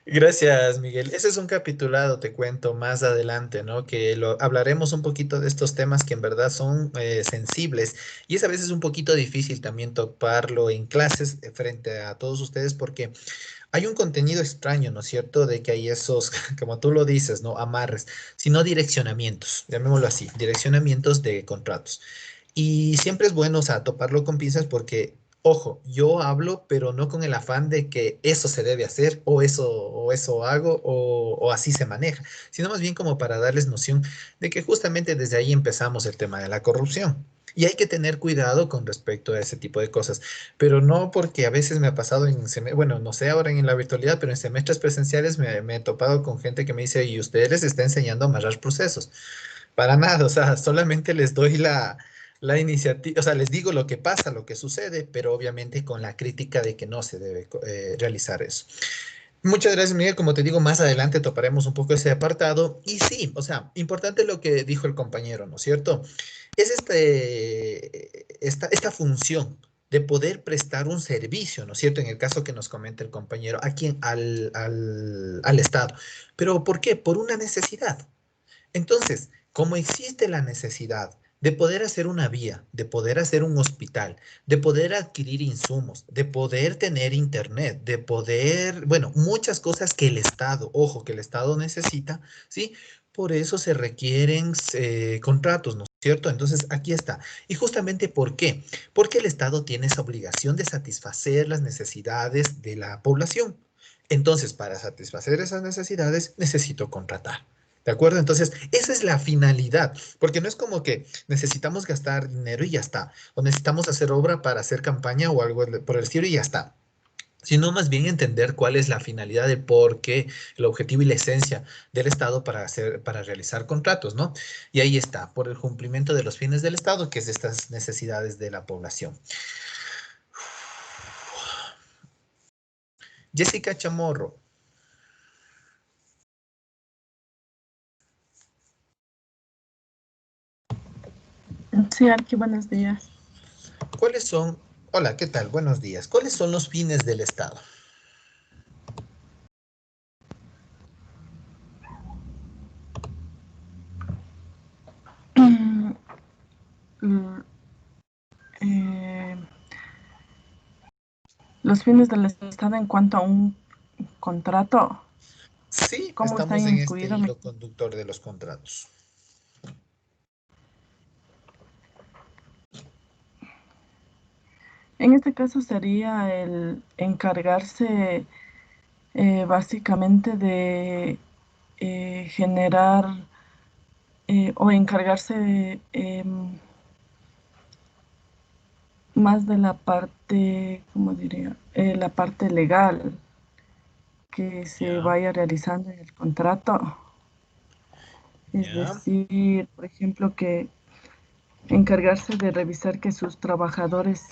Gracias, Miguel. Ese es un capitulado, te cuento más adelante, ¿no? Que lo hablaremos un poquito de estos temas que en verdad son sensibles y es a veces un poquito difícil también toparlo en clases frente a todos ustedes porque hay un contenido extraño, ¿no es cierto? De que hay esos, como tú lo dices, ¿no? Amarres, sino direccionamientos, llamémoslo así, direccionamientos de contratos. Y siempre es bueno, o sea, toparlo con pinzas porque, ojo, yo hablo, pero no con el afán de que eso se debe hacer o eso hago o así se maneja, sino más bien como para darles noción de que justamente desde ahí empezamos el tema de la corrupción. Y hay que tener cuidado con respecto a ese tipo de cosas, pero no porque a veces me ha pasado bueno, no sé ahora en la virtualidad, pero en semestres presenciales me he topado con gente que me dice, y usted les está enseñando a amarrar procesos. Para nada, o sea, solamente les doy la iniciativa, o sea, les digo lo que pasa, lo que sucede, pero obviamente con la crítica de que no se debe realizar eso. Muchas gracias, Miguel. Como te digo, más adelante toparemos un poco ese apartado. Y sí, o sea, importante lo que dijo el compañero, ¿no es cierto? Es esta función de poder prestar un servicio, ¿no es cierto? En el caso que nos comenta el compañero, al Estado. ¿Pero por qué? Por una necesidad. Entonces, como existe la necesidad de poder hacer una vía, de poder hacer un hospital, de poder adquirir insumos, de poder tener internet, de poder, bueno, muchas cosas que el Estado, ojo, que el Estado necesita, ¿sí? Por eso se requieren contratos, ¿no es cierto? Entonces, aquí está. ¿Y justamente por qué? Porque el Estado tiene esa obligación de satisfacer las necesidades de la población. Entonces, para satisfacer esas necesidades, necesito contratar. ¿De acuerdo? Entonces, esa es la finalidad, porque no es como que necesitamos gastar dinero y ya está, o necesitamos hacer obra para hacer campaña o algo por el estilo y ya está, sino más bien entender cuál es la finalidad de por qué, el objetivo y la esencia del Estado para realizar contratos, ¿no? Y ahí está, por el cumplimiento de los fines del Estado, que es estas necesidades de la población. Jessica Chamorro. Sí, Arqui, buenos días. ¿Cuáles son, hola, ¿qué tal? Buenos días. ¿Cuáles son los fines del Estado? Mm, eh, los fines del Estado en cuanto a un contrato, Sí, ¿cómo está estamos en este incluido? hilo conductor de los contratos. En este caso sería el encargarse básicamente de generar o encargarse más de la parte, ¿cómo diría? La parte legal que se Ya, vaya realizando en el contrato. Es ya. decir, por ejemplo, que encargarse de revisar que sus trabajadores,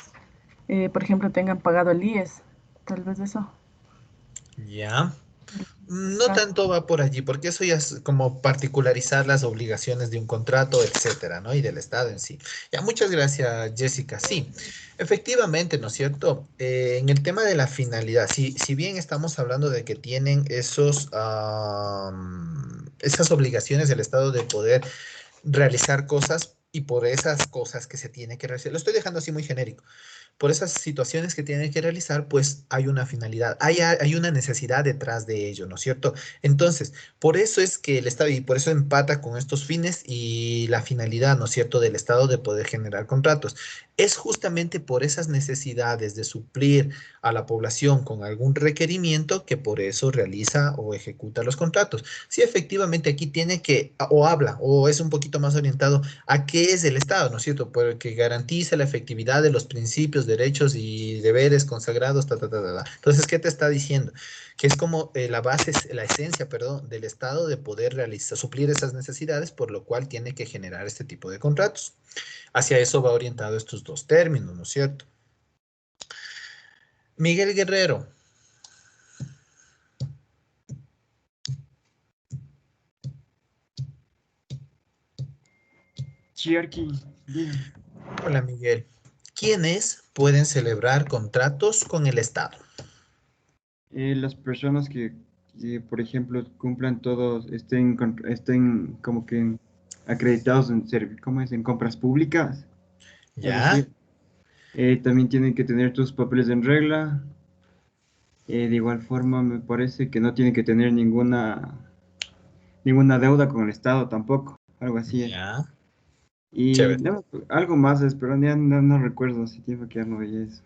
por ejemplo, tengan pagado el IES, tal vez eso. Ya. El No cargo. tanto va por allí, porque eso ya es como particularizar las obligaciones de un contrato, etcétera, ¿no? Y del Estado en sí. Ya, muchas gracias, Jessica. Sí, efectivamente, ¿no es cierto? En el tema de la finalidad, si bien estamos hablando de que tienen esas obligaciones del Estado de poder realizar cosas y por esas cosas que se tiene que realizar, lo estoy dejando así muy genérico por esas situaciones que tienen que realizar, pues hay una finalidad, hay una necesidad detrás de ello, ¿no es cierto? Entonces, por eso es que el Estado, y por eso empata con estos fines y la finalidad, ¿no es cierto?, del Estado de poder generar contratos. Es justamente por esas necesidades de suplir a la población con algún requerimiento que por eso realiza o ejecuta los contratos. Sí, efectivamente aquí tiene que, o habla, o es un poquito más orientado a qué es el Estado, ¿no es cierto? Porque garantiza la efectividad de los principios, derechos y deberes consagrados, ta, ta, ta, ta, ta. Entonces, ¿qué te está diciendo? Que es como la base, la esencia, perdón, del Estado de poder realizar, suplir esas necesidades, por lo cual tiene que generar este tipo de contratos. Hacia eso va orientado estos dos términos, ¿no es cierto? Miguel Guerrero. Chiarqui, diga. Hola, Miguel. ¿Quiénes pueden celebrar contratos con el Estado? Las personas por ejemplo, cumplan todos, estén como que acreditados ¿cómo es? En compras públicas, algo ¿Ya? así. También tienen que tener tus papeles en regla. De igual forma, me parece que no tienen que tener ninguna deuda con el Estado tampoco, algo así es. ¿Ya? Y Chévere. algo más es, pero ya no recuerdo, hace tiempo que ya no veía eso.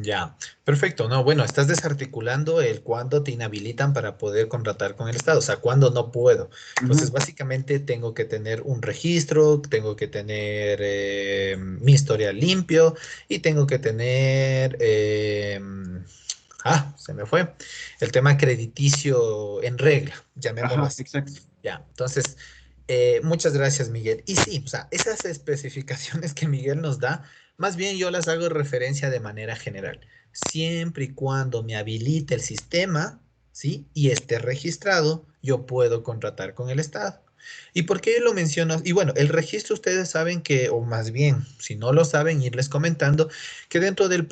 Ya, perfecto. No, bueno, estás desarticulando el cuándo te inhabilitan para poder contratar con el Estado, o sea, cuándo no puedo. Entonces, Ujú. básicamente tengo que tener un registro, tengo que tener mi historial limpio y tengo que tener, se me fue, el tema crediticio en regla, llamémoslo Ajá, así. exacto. Ya, entonces, muchas gracias, Miguel. Y sí, o sea, esas especificaciones que Miguel nos da, más bien yo las hago referencia de manera general. Siempre y cuando me habilite el sistema, ¿sí? Y esté registrado, yo puedo contratar con el Estado. ¿Y por qué lo menciono? Y bueno, el registro ustedes saben que, o más bien, si no lo saben, irles comentando que dentro del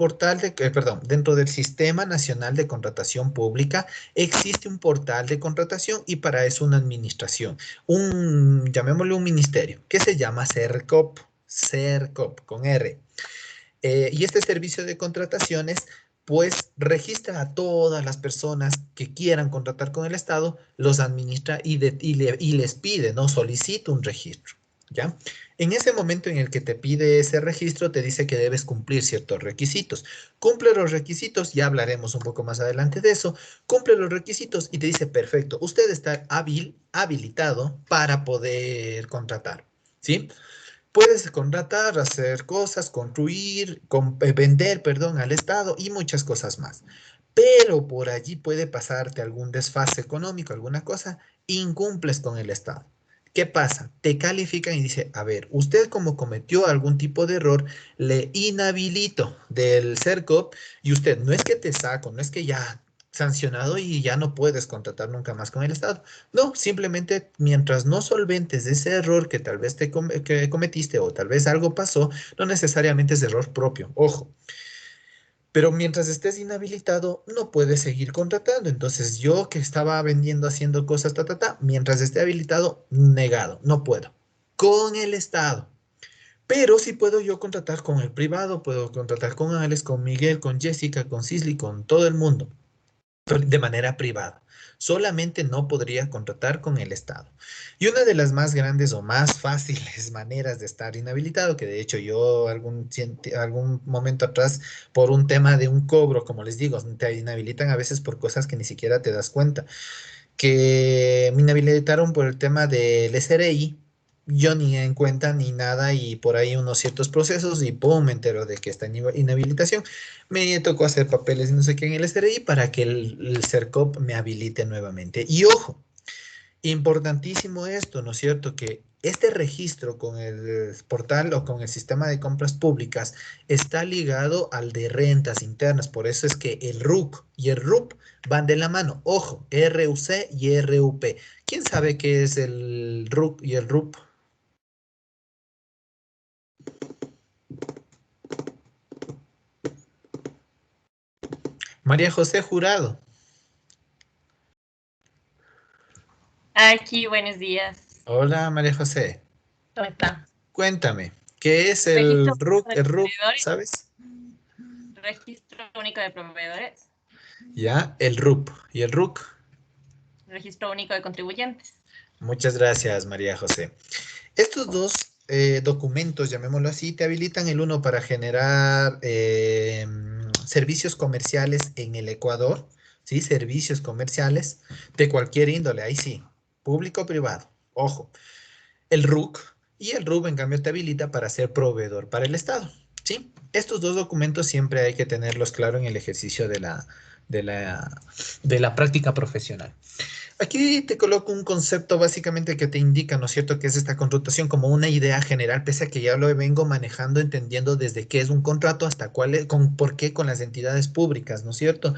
dentro del Sistema Nacional de Contratación Pública existe un portal de contratación y para eso una administración, llamémosle un ministerio, que se llama CERCOP, CERCOP con R. Y este servicio de contrataciones, pues registra a todas las personas que quieran contratar con el Estado, los administra y les pide, ¿no? Solicita un registro, ¿ya? En ese momento en el que te pide ese registro, te dice que debes cumplir ciertos requisitos. Cumple los requisitos, ya hablaremos un poco más adelante de eso. Cumple los requisitos y te dice, perfecto, usted está habilitado para poder contratar, ¿sí? Puedes contratar, hacer cosas, construir, vender, perdón, al Estado y muchas cosas más. Pero por allí puede pasarte algún desfase económico, alguna cosa, incumples con el Estado. ¿Qué pasa? Te califican y dice, a ver, usted como cometió algún tipo de error, le inhabilito del CERCOP y usted no es que te saco, no es que ya sancionado y ya no puedes contratar nunca más con el Estado. No, simplemente mientras no solventes ese error que tal vez que cometiste o tal vez algo pasó, no necesariamente es error propio, ojo. Pero mientras estés inhabilitado, no puedes seguir contratando. Entonces, yo que estaba vendiendo, haciendo cosas, mientras esté habilitado, negado, no puedo. Con el Estado. Pero sí puedo yo contratar con el privado, puedo contratar con Alex, con Miguel, con Jessica, con Sisley, con todo el mundo, pero de manera privada. Solamente no podría contratar con el Estado. Y una de las más grandes o más fáciles maneras de estar inhabilitado, que de hecho yo algún momento atrás, por un tema de un cobro, como les digo, te inhabilitan a veces por cosas que ni siquiera te das cuenta, que me inhabilitaron por el tema del SRI, yo ni en cuenta ni nada y por ahí unos ciertos procesos y pum, me entero de que está en inhabilitación. Me tocó hacer papeles y no sé qué en el SRI para que el CERCOP me habilite nuevamente. Y ojo, importantísimo esto, ¿no es cierto? Que este registro con el portal o con el sistema de compras públicas está ligado al de rentas internas. Por eso es que el RUC y el RUP van de la mano. Ojo, RUC y RUP. ¿Quién sabe qué es el RUC y el RUP? María José Jurado. Aquí, buenos días. Hola, María José. ¿Cómo está? Cuéntame, ¿qué es el Registro RUC, de el RUP, proveedores. sabes? Registro único de proveedores. Ya, el RUP y el RUC. Registro único de contribuyentes. Muchas gracias, María José. Estos dos documentos, llamémoslo así, te habilitan el uno para generar servicios comerciales en el Ecuador, ¿sí? Servicios comerciales de cualquier índole, ahí sí, público o privado, ojo. El RUC y el RUB, en cambio, te habilita para ser proveedor para el Estado, ¿sí? Estos dos documentos siempre hay que tenerlos claro en el ejercicio de la práctica profesional. Aquí te coloco un concepto básicamente que te indica, ¿no es cierto?, que es esta connotación como una idea general, pese a que ya lo vengo manejando, entendiendo desde qué es un contrato hasta cuál es, por qué con las entidades públicas, ¿no es cierto?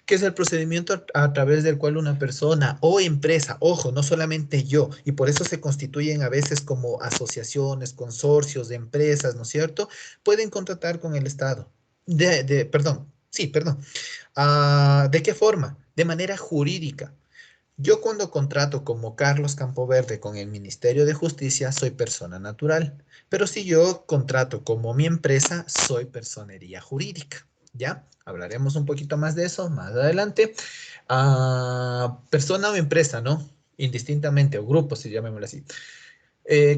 Que es el procedimiento a través del cual una persona o empresa, ojo, no solamente yo, y por eso se constituyen a veces como asociaciones, consorcios de empresas, ¿no es cierto?, pueden contratar con el Estado. Perdón, sí, perdón. ¿De qué forma? De manera jurídica. Yo cuando contrato como Carlos Campoverde con el Ministerio de Justicia, soy persona natural, pero si yo contrato como mi empresa, soy personería jurídica. ¿Ya? Hablaremos un poquito más de eso más adelante. Persona o empresa, ¿no? Indistintamente, o grupo, si llamémoslo así.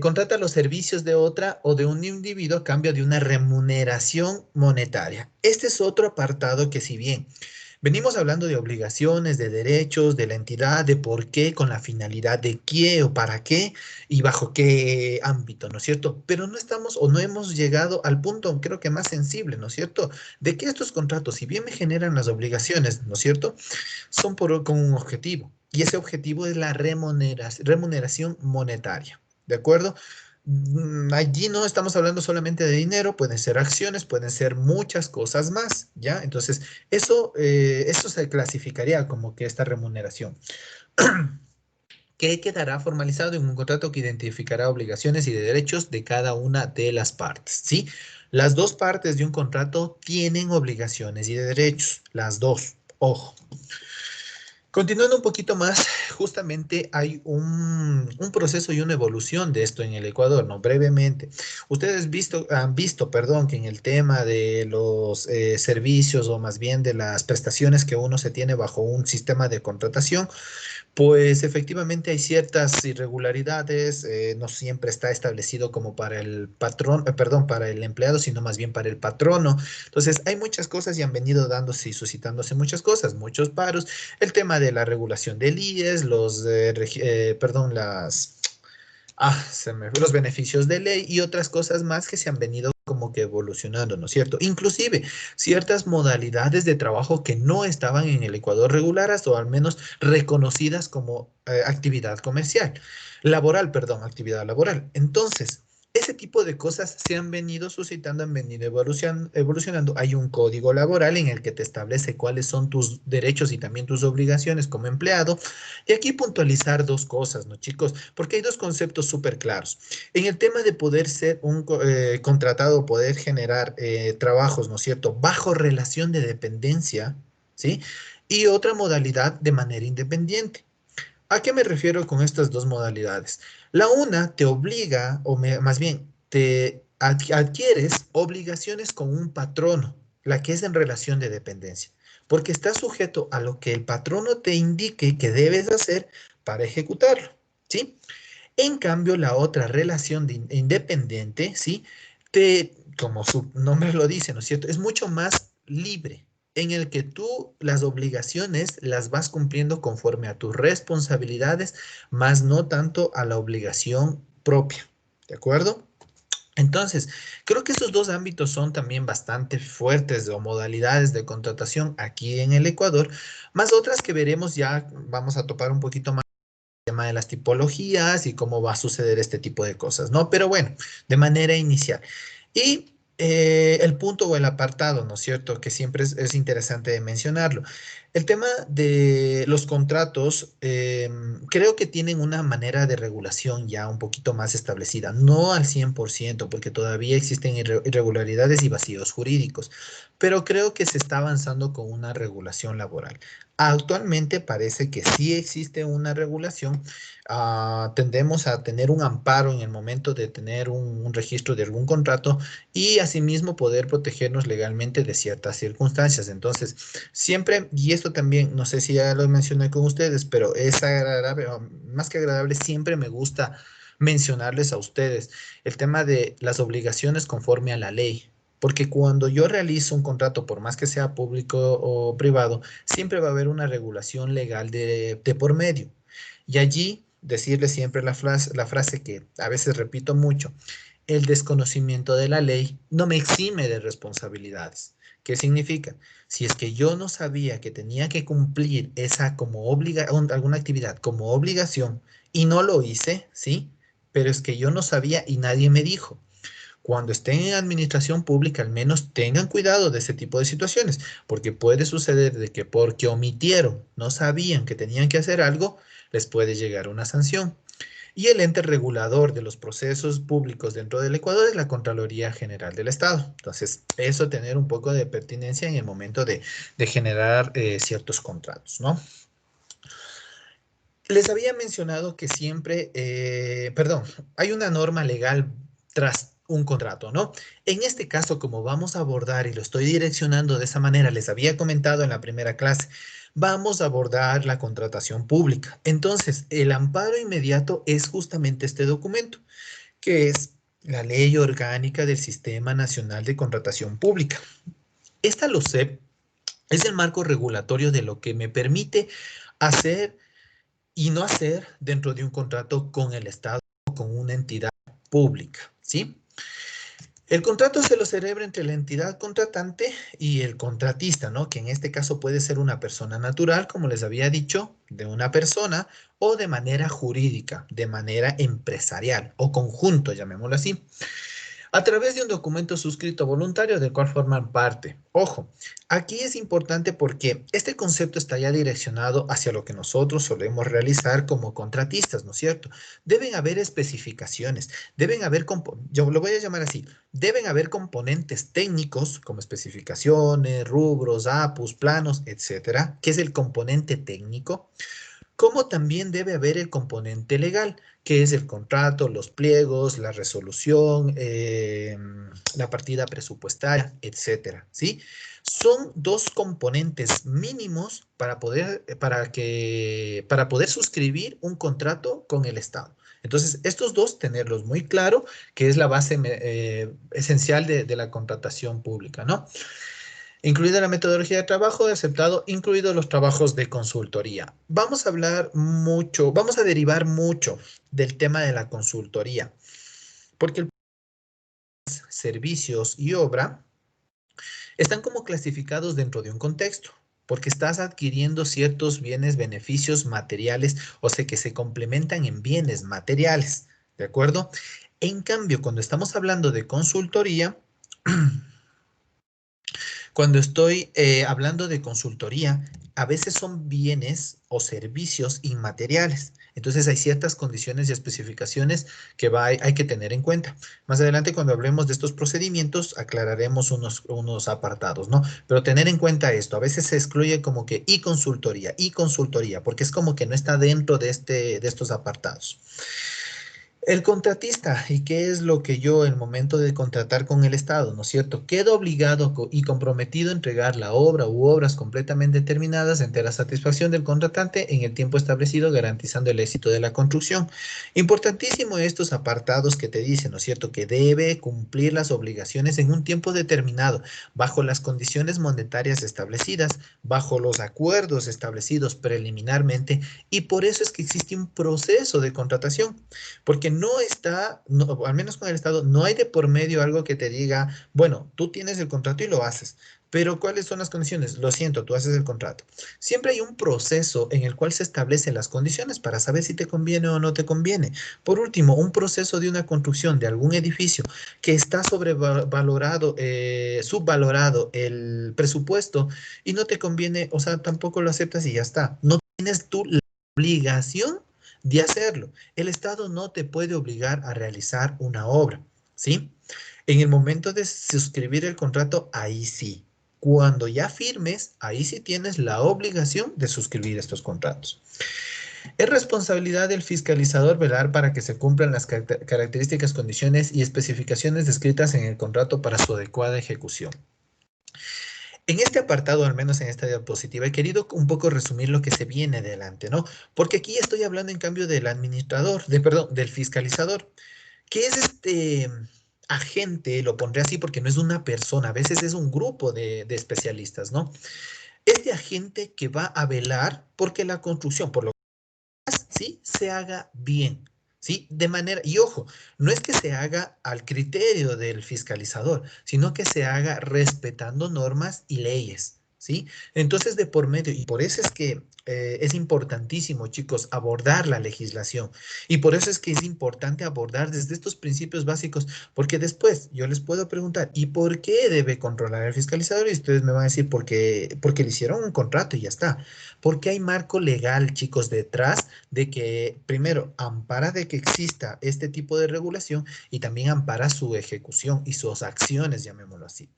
Contrata los servicios de otra o de un individuo a cambio de una remuneración monetaria. Este es otro apartado que si bien venimos hablando de obligaciones, de derechos, de la entidad, de por qué, con la finalidad de qué o para qué y bajo qué ámbito, ¿no es cierto? Pero no estamos o no hemos llegado al punto, creo que más sensible, ¿no es cierto? De que estos contratos, si bien me generan las obligaciones, ¿no es cierto? Son con un objetivo. Y ese objetivo es la remuneración monetaria. ¿De acuerdo? Allí no estamos hablando solamente de dinero, pueden ser acciones, pueden ser muchas cosas más, ¿ya? Entonces, eso se clasificaría como que esta remuneración, que quedará formalizado en un contrato que identificará obligaciones y derechos de cada una de las partes, ¿sí? Las dos partes de un contrato tienen obligaciones y derechos, las dos, ojo. Continuando un poquito más, justamente hay un proceso y una evolución de esto en el Ecuador, ¿no? Brevemente. Ustedes han visto, perdón, que en el tema de los servicios o más bien de las prestaciones que uno se tiene bajo un sistema de contratación, pues efectivamente hay ciertas irregularidades, no siempre está establecido como para el patrón, perdón, para el empleado, sino más bien para el patrono. Entonces, hay muchas cosas y han venido dándose y suscitándose muchas cosas, muchos paros. El tema de la regulación del IES, perdón, los beneficios de ley y otras cosas más que se han venido como que evolucionando, ¿no es cierto? Inclusive ciertas modalidades de trabajo que no estaban en el Ecuador reguladas o al menos reconocidas como actividad comercial, laboral, perdón, actividad laboral. Entonces, Ese tipo de cosas se han venido suscitando, han venido evolucionando. Hay un código laboral en el que te establece cuáles son tus derechos y también tus obligaciones como empleado. Y aquí puntualizar dos cosas, ¿no, chicos? Porque hay dos conceptos súper claros. En el tema de poder ser un contratado, poder generar trabajos, ¿no es cierto?, bajo relación de dependencia, ¿sí? Y otra modalidad de manera independiente. ¿A qué me refiero con estas dos modalidades? La una te obliga, más bien, te adquieres obligaciones con un patrono, la que es en relación de dependencia, porque estás sujeto a lo que el patrono te indique que debes hacer para ejecutarlo, ¿sí? En cambio, la otra relación de independiente, ¿sí? Como su nombre lo dice, ¿no es cierto? Es mucho más libre, en el que tú las obligaciones las vas cumpliendo conforme a tus responsabilidades, más no tanto a la obligación propia, ¿de acuerdo? Entonces, creo que esos dos ámbitos son también bastante fuertes o modalidades de contratación aquí en el Ecuador, más otras que veremos ya, vamos a topar un poquito más tema de las tipologías y cómo va a suceder este tipo de cosas, ¿no? Pero bueno, de manera inicial. Y el punto o el apartado, ¿no es cierto? Que siempre es interesante de mencionarlo. El tema de los contratos, creo que tienen una manera de regulación ya un poquito más establecida, no al 100%, porque todavía existen irregularidades y vacíos jurídicos, pero creo que se está avanzando con una regulación laboral. Actualmente parece que sí existe una regulación. Tendemos a tener un amparo en el momento de tener un registro de algún contrato y asimismo poder protegernos legalmente de ciertas circunstancias. Entonces, siempre, y esto también, no sé si ya lo mencioné con ustedes, pero es agradable, o más que agradable, siempre me gusta mencionarles a ustedes el tema de las obligaciones conforme a la ley. Porque cuando yo realizo un contrato, por más que sea público o privado, siempre va a haber una regulación legal de por medio. Y allí decirle siempre la frase que a veces repito mucho: el desconocimiento de la ley no me exime de responsabilidades. ¿Qué significa? Si es que yo no sabía que tenía que cumplir esa como alguna actividad como obligación y no lo hice, ¿sí? Pero es que yo no sabía y nadie me dijo. Cuando estén en administración pública, al menos tengan cuidado de ese tipo de situaciones, porque puede suceder de que porque omitieron, no sabían que tenían que hacer algo, les puede llegar una sanción. Y el ente regulador de los procesos públicos dentro del Ecuador es la Contraloría General del Estado. Entonces, eso tener un poco de pertinencia en el momento de generar ciertos contratos, ¿no? Les había mencionado que siempre, perdón, hay una norma legal tras un contrato, ¿no? En este caso, como vamos a abordar y lo estoy direccionando de esa manera, les había comentado en la primera clase, vamos a abordar la contratación pública. Entonces, el amparo inmediato es justamente este documento, que es la Ley Orgánica del Sistema Nacional de Contratación Pública. Esta LOCEP es el marco regulatorio de lo que me permite hacer y no hacer dentro de un contrato con el Estado o con una entidad pública, ¿sí? El contrato se lo celebra entre la entidad contratante y el contratista, ¿no? Que en este caso puede ser una persona natural, como les había dicho, de una persona, o de manera jurídica, de manera empresarial o conjunto, llamémoslo así, a través de un documento suscrito voluntario del cual forman parte. Ojo, aquí es importante porque este concepto está ya direccionado hacia lo que nosotros solemos realizar como contratistas, ¿no es cierto? Deben haber especificaciones, deben haber, yo lo voy a llamar así, deben haber componentes técnicos como especificaciones, rubros, APUs, planos, etcétera, que es el componente técnico, como también debe haber el componente legal, que es el contrato, los pliegos, la resolución, la partida presupuestaria, etcétera, ¿sí? Son dos componentes mínimos para poder suscribir un contrato con el Estado. Entonces, estos dos, tenerlos muy claro, que es la base esencial de la contratación pública, ¿no? Incluida la metodología de trabajo, aceptado, incluidos los trabajos de consultoría. Vamos a hablar mucho, vamos a derivar mucho del tema de la consultoría, porque el servicios y obra están como clasificados dentro de un contexto, porque estás adquiriendo ciertos bienes, beneficios materiales, o sea que se complementan en bienes materiales, ¿de acuerdo? En cambio, cuando estamos hablando de consultoría, cuando estoy hablando de consultoría, a veces son bienes o servicios inmateriales. Entonces hay ciertas condiciones y especificaciones que hay que tener en cuenta. Más adelante, cuando hablemos de estos procedimientos, aclararemos unos apartados, ¿no? Pero tener en cuenta esto, a veces se excluye como que y consultoría, porque es como que no está dentro de estos apartados. El contratista, ¿y qué es lo que yo, el momento de contratar con el Estado, ¿no es cierto? Queda obligado y comprometido a entregar la obra u obras completamente terminadas ante la satisfacción del contratante en el tiempo establecido, garantizando el éxito de la construcción. Importantísimo estos apartados que te dicen, ¿no es cierto? Que debe cumplir las obligaciones en un tiempo determinado, bajo las condiciones monetarias establecidas, bajo los acuerdos establecidos preliminarmente, y por eso es que existe un proceso de contratación. Porque no está, al menos con el Estado, no hay de por medio algo que te diga, bueno, tú tienes el contrato y lo haces, pero ¿cuáles son las condiciones? Lo siento, tú haces el contrato. Siempre hay un proceso en el cual se establecen las condiciones para saber si te conviene o no te conviene. Por último, un proceso de una construcción de algún edificio que está sobrevalorado, subvalorado el presupuesto y no te conviene, o sea, tampoco lo aceptas y ya está. No tienes tú la obligación de hacerlo. El Estado no te puede obligar a realizar una obra, ¿sí? En el momento de suscribir el contrato, ahí sí. Cuando ya firmes, ahí sí tienes la obligación de suscribir estos contratos. Es responsabilidad del fiscalizador velar para que se cumplan las características, condiciones y especificaciones descritas en el contrato para su adecuada ejecución. En este apartado, al menos en esta diapositiva, he querido un poco resumir lo que se viene adelante, ¿no? Porque aquí estoy hablando en cambio del administrador, perdón, del fiscalizador, que es este agente, lo pondré así porque no es una persona, a veces es un grupo de especialistas, ¿no? Este agente que va a velar porque la construcción, por lo ¿sí? Se haga bien, ¿sí? De manera, y ojo, no es que se haga al criterio del fiscalizador, sino que se haga respetando normas y leyes, ¿sí? Entonces, de por medio, y por eso es que es importantísimo, chicos, abordar la legislación. Y por eso es que es importante abordar desde estos principios básicos, porque después yo les puedo preguntar, ¿y por qué debe controlar el fiscalizador? Y ustedes me van a decir, porque le hicieron un contrato y ya está. Porque hay marco legal, chicos, detrás de que, primero, ampara de que exista este tipo de regulación y también ampara su ejecución y sus acciones, llamémoslo así.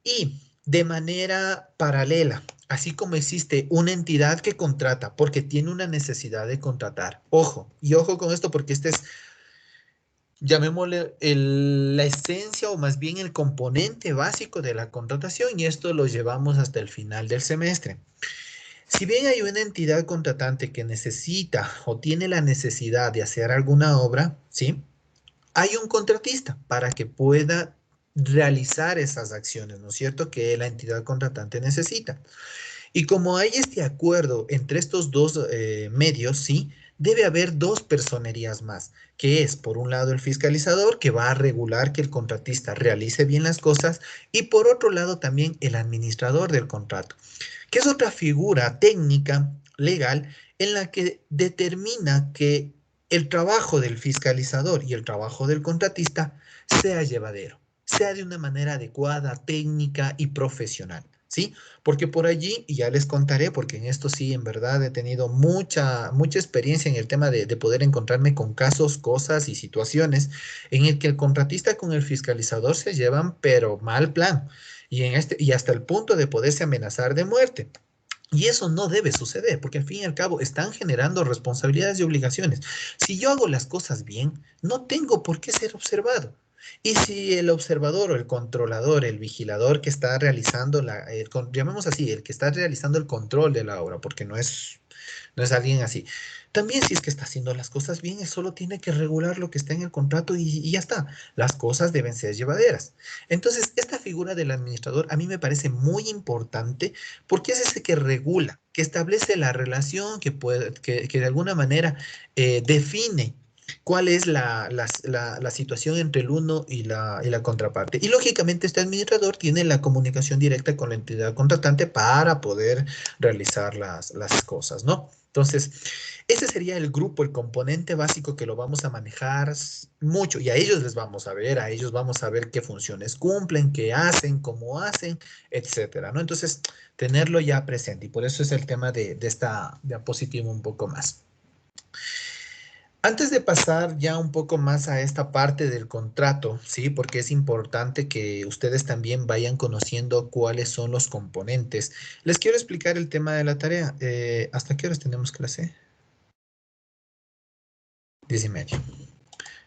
Y de manera paralela, así como existe una entidad que contrata porque tiene una necesidad de contratar. Ojo, y ojo con esto porque este es, llamémosle, la esencia o más bien el componente básico de la contratación y esto lo llevamos hasta el final del semestre. Si bien hay una entidad contratante que necesita o tiene la necesidad de hacer alguna obra, ¿sí? Hay un contratista para que pueda realizar esas acciones, ¿no es cierto? Que la entidad contratante necesita. Y como hay este acuerdo entre estos dos medios, ¿sí? Debe haber dos personerías más, que es, por un lado, el fiscalizador, que va a regular que el contratista realice bien las cosas, y por otro lado, también el administrador del contrato, que es otra figura técnica legal en la que determina que el trabajo del fiscalizador y el trabajo del contratista sea llevadero, sea de una manera adecuada, técnica y profesional, ¿sí? Porque por allí, y ya les contaré, porque en esto sí, en verdad, he tenido mucha experiencia en el tema de poder encontrarme con casos, cosas y situaciones en el que el contratista con el fiscalizador se llevan, pero mal plan y hasta el punto de poderse amenazar de muerte. Y eso no debe suceder, porque al fin y al cabo están generando responsabilidades y obligaciones. Si yo hago las cosas bien, no tengo por qué ser observado. Y si el observador o el controlador, el vigilador que está realizando llamemos así, el que está realizando el control de la obra, porque no es alguien así. También si es que está haciendo las cosas bien, él solo tiene que regular lo que está en el contrato y ya está. Las cosas deben ser llevaderas. Entonces, esta figura del administrador a mí me parece muy importante porque es ese que regula, que establece la relación, que de alguna manera define cuál es la situación entre el uno y la contraparte. Y lógicamente este administrador tiene la comunicación directa con la entidad contratante para poder realizar las cosas, ¿no? Entonces, Ese sería el grupo, el componente básico que lo vamos a manejar mucho. Y a ellos les vamos a ver, a ellos vamos a ver qué funciones cumplen, qué hacen, cómo hacen, etcétera, ¿no? Entonces, tenerlo ya presente. Y por eso es el tema de esta diapositiva un poco más. Antes de pasar ya un poco más a esta parte del contrato, ¿sí? Porque es importante que ustedes también vayan conociendo cuáles son los componentes. Les quiero explicar el tema de la tarea. ¿Hasta qué horas tenemos clase? 10:30.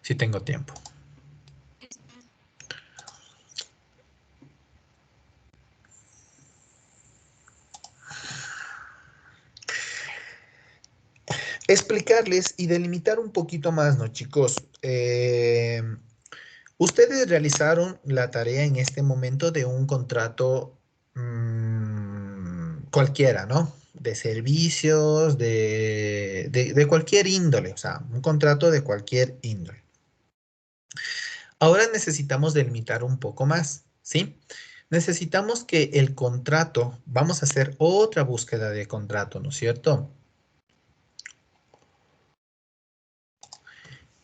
Si tengo tiempo. Explicarles y delimitar un poquito más, ¿no, chicos? Ustedes realizaron la tarea en este momento de un contrato cualquiera, ¿no? De servicios, de cualquier índole, o sea, un contrato de cualquier índole. Ahora necesitamos delimitar un poco más, ¿sí? Necesitamos que el contrato, vamos a hacer otra búsqueda de contrato, ¿no es cierto?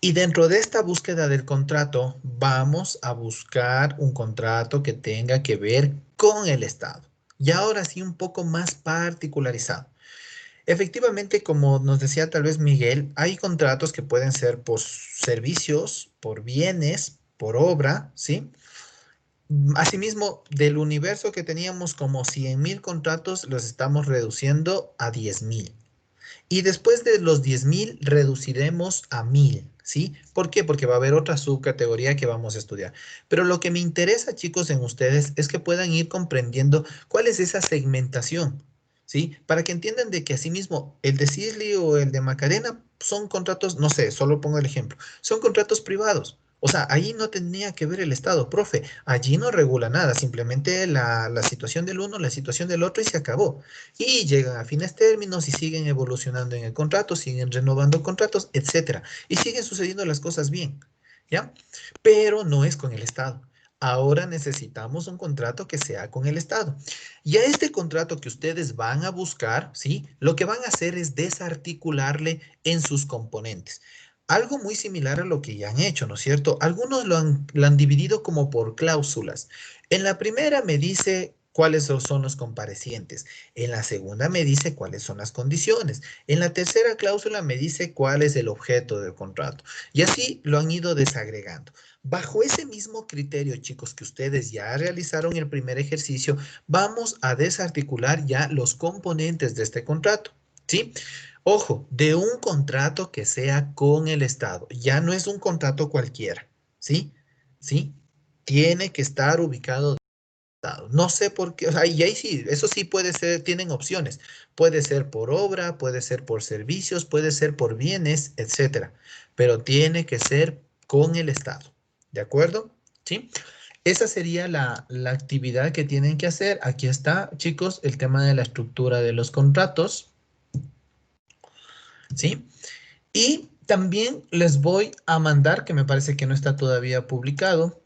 Y dentro de esta búsqueda del contrato, vamos a buscar un contrato que tenga que ver con el Estado. Y ahora sí, un poco más particularizado. Efectivamente, como nos decía tal vez Miguel, hay contratos que pueden ser por servicios, por bienes, por obra, ¿sí? Asimismo, del universo que teníamos como 100,000 contratos, los estamos reduciendo a 10,000. Y después de los 10,000 reduciremos a 1,000, ¿sí? ¿Por qué? Porque va a haber otra subcategoría que vamos a estudiar. Pero lo que me interesa, chicos, en ustedes es que puedan ir comprendiendo cuál es esa segmentación, ¿sí? Para que entiendan de que asimismo el de Sisley o el de Macarena son contratos, no sé, solo pongo el ejemplo, son contratos privados. O sea, ahí no tenía que ver el Estado, profe. Allí no regula nada, simplemente la situación del uno, la situación del otro y se acabó. Y llegan a fines términos y siguen evolucionando en el contrato, siguen renovando contratos, etcétera. Y siguen sucediendo las cosas bien, ¿ya? Pero no es con el Estado. Ahora necesitamos un contrato que sea con el Estado. Y a este contrato que ustedes van a buscar, ¿sí? Lo que van a hacer es desarticularle en sus componentes. Algo muy similar a lo que ya han hecho, ¿no es cierto? Algunos lo han dividido como por cláusulas. En la primera me dice cuáles son los comparecientes. En la segunda me dice cuáles son las condiciones. En la tercera cláusula me dice cuál es el objeto del contrato. Y así lo han ido desagregando. Bajo ese mismo criterio, chicos, que ustedes ya realizaron el primer ejercicio, vamos a desarticular ya los componentes de este contrato, ¿sí? Ojo, de un contrato que sea con el Estado. Ya no es un contrato cualquiera, ¿sí? ¿Sí? Tiene que estar ubicado. No sé por qué, o sea, y ahí sí, eso sí puede ser, tienen opciones. Puede ser por obra, puede ser por servicios, puede ser por bienes, etcétera. Pero tiene que ser con el Estado. ¿De acuerdo? ¿Sí? Esa sería la actividad que tienen que hacer. Aquí está, chicos, el tema de la estructura de los contratos. ¿Sí? Y también les voy a mandar, que me parece que no está todavía publicado,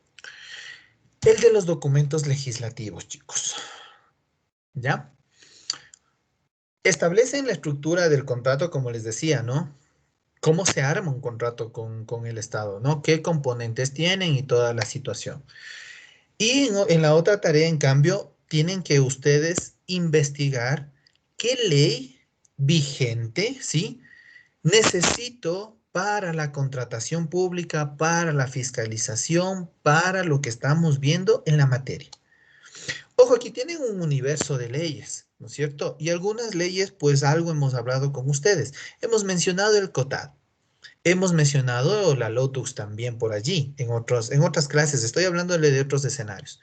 el de los documentos legislativos, chicos. ¿Ya? Establecen la estructura del contrato, como les decía, ¿no? ¿Cómo se arma un contrato con el Estado, ¿no? ¿Qué componentes tienen y toda la situación? Y en la otra tarea, en cambio, tienen que ustedes investigar qué ley vigente, ¿sí? Necesito para la contratación pública, para la fiscalización, para lo que estamos viendo en la materia. Ojo, aquí tienen un universo de leyes, ¿no es cierto? Y algunas leyes, pues algo hemos hablado con ustedes. Hemos mencionado el COTAD. Hemos mencionado la LOTUS también por allí, en otras clases. Estoy hablándole de otros escenarios.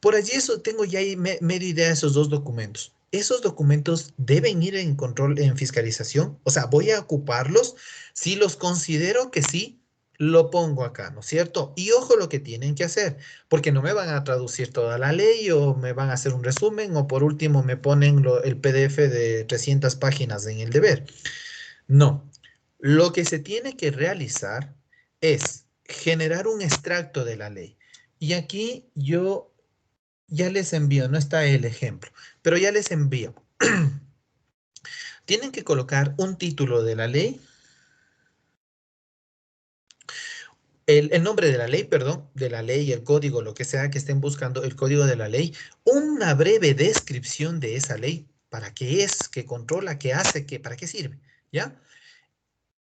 Por allí eso tengo ya ahí medio idea de esos dos documentos. Esos documentos deben ir en control, en fiscalización. O sea, voy a ocuparlos. Si los considero que sí, lo pongo acá, ¿no es cierto? Y ojo lo que tienen que hacer, porque no me van a traducir toda la ley o me van a hacer un resumen o por último me ponen el PDF de 300 páginas en el deber. No. Lo que se tiene que realizar es generar un extracto de la ley. Y aquí yo ya les envío, no está el ejemplo, pero ya les envío. Tienen que colocar un título de la ley, el nombre de la ley, perdón, de la ley, el código, lo que sea que estén buscando, el código de la ley, una breve descripción de esa ley, para qué es, qué controla, qué hace, qué, para qué sirve, ¿ya?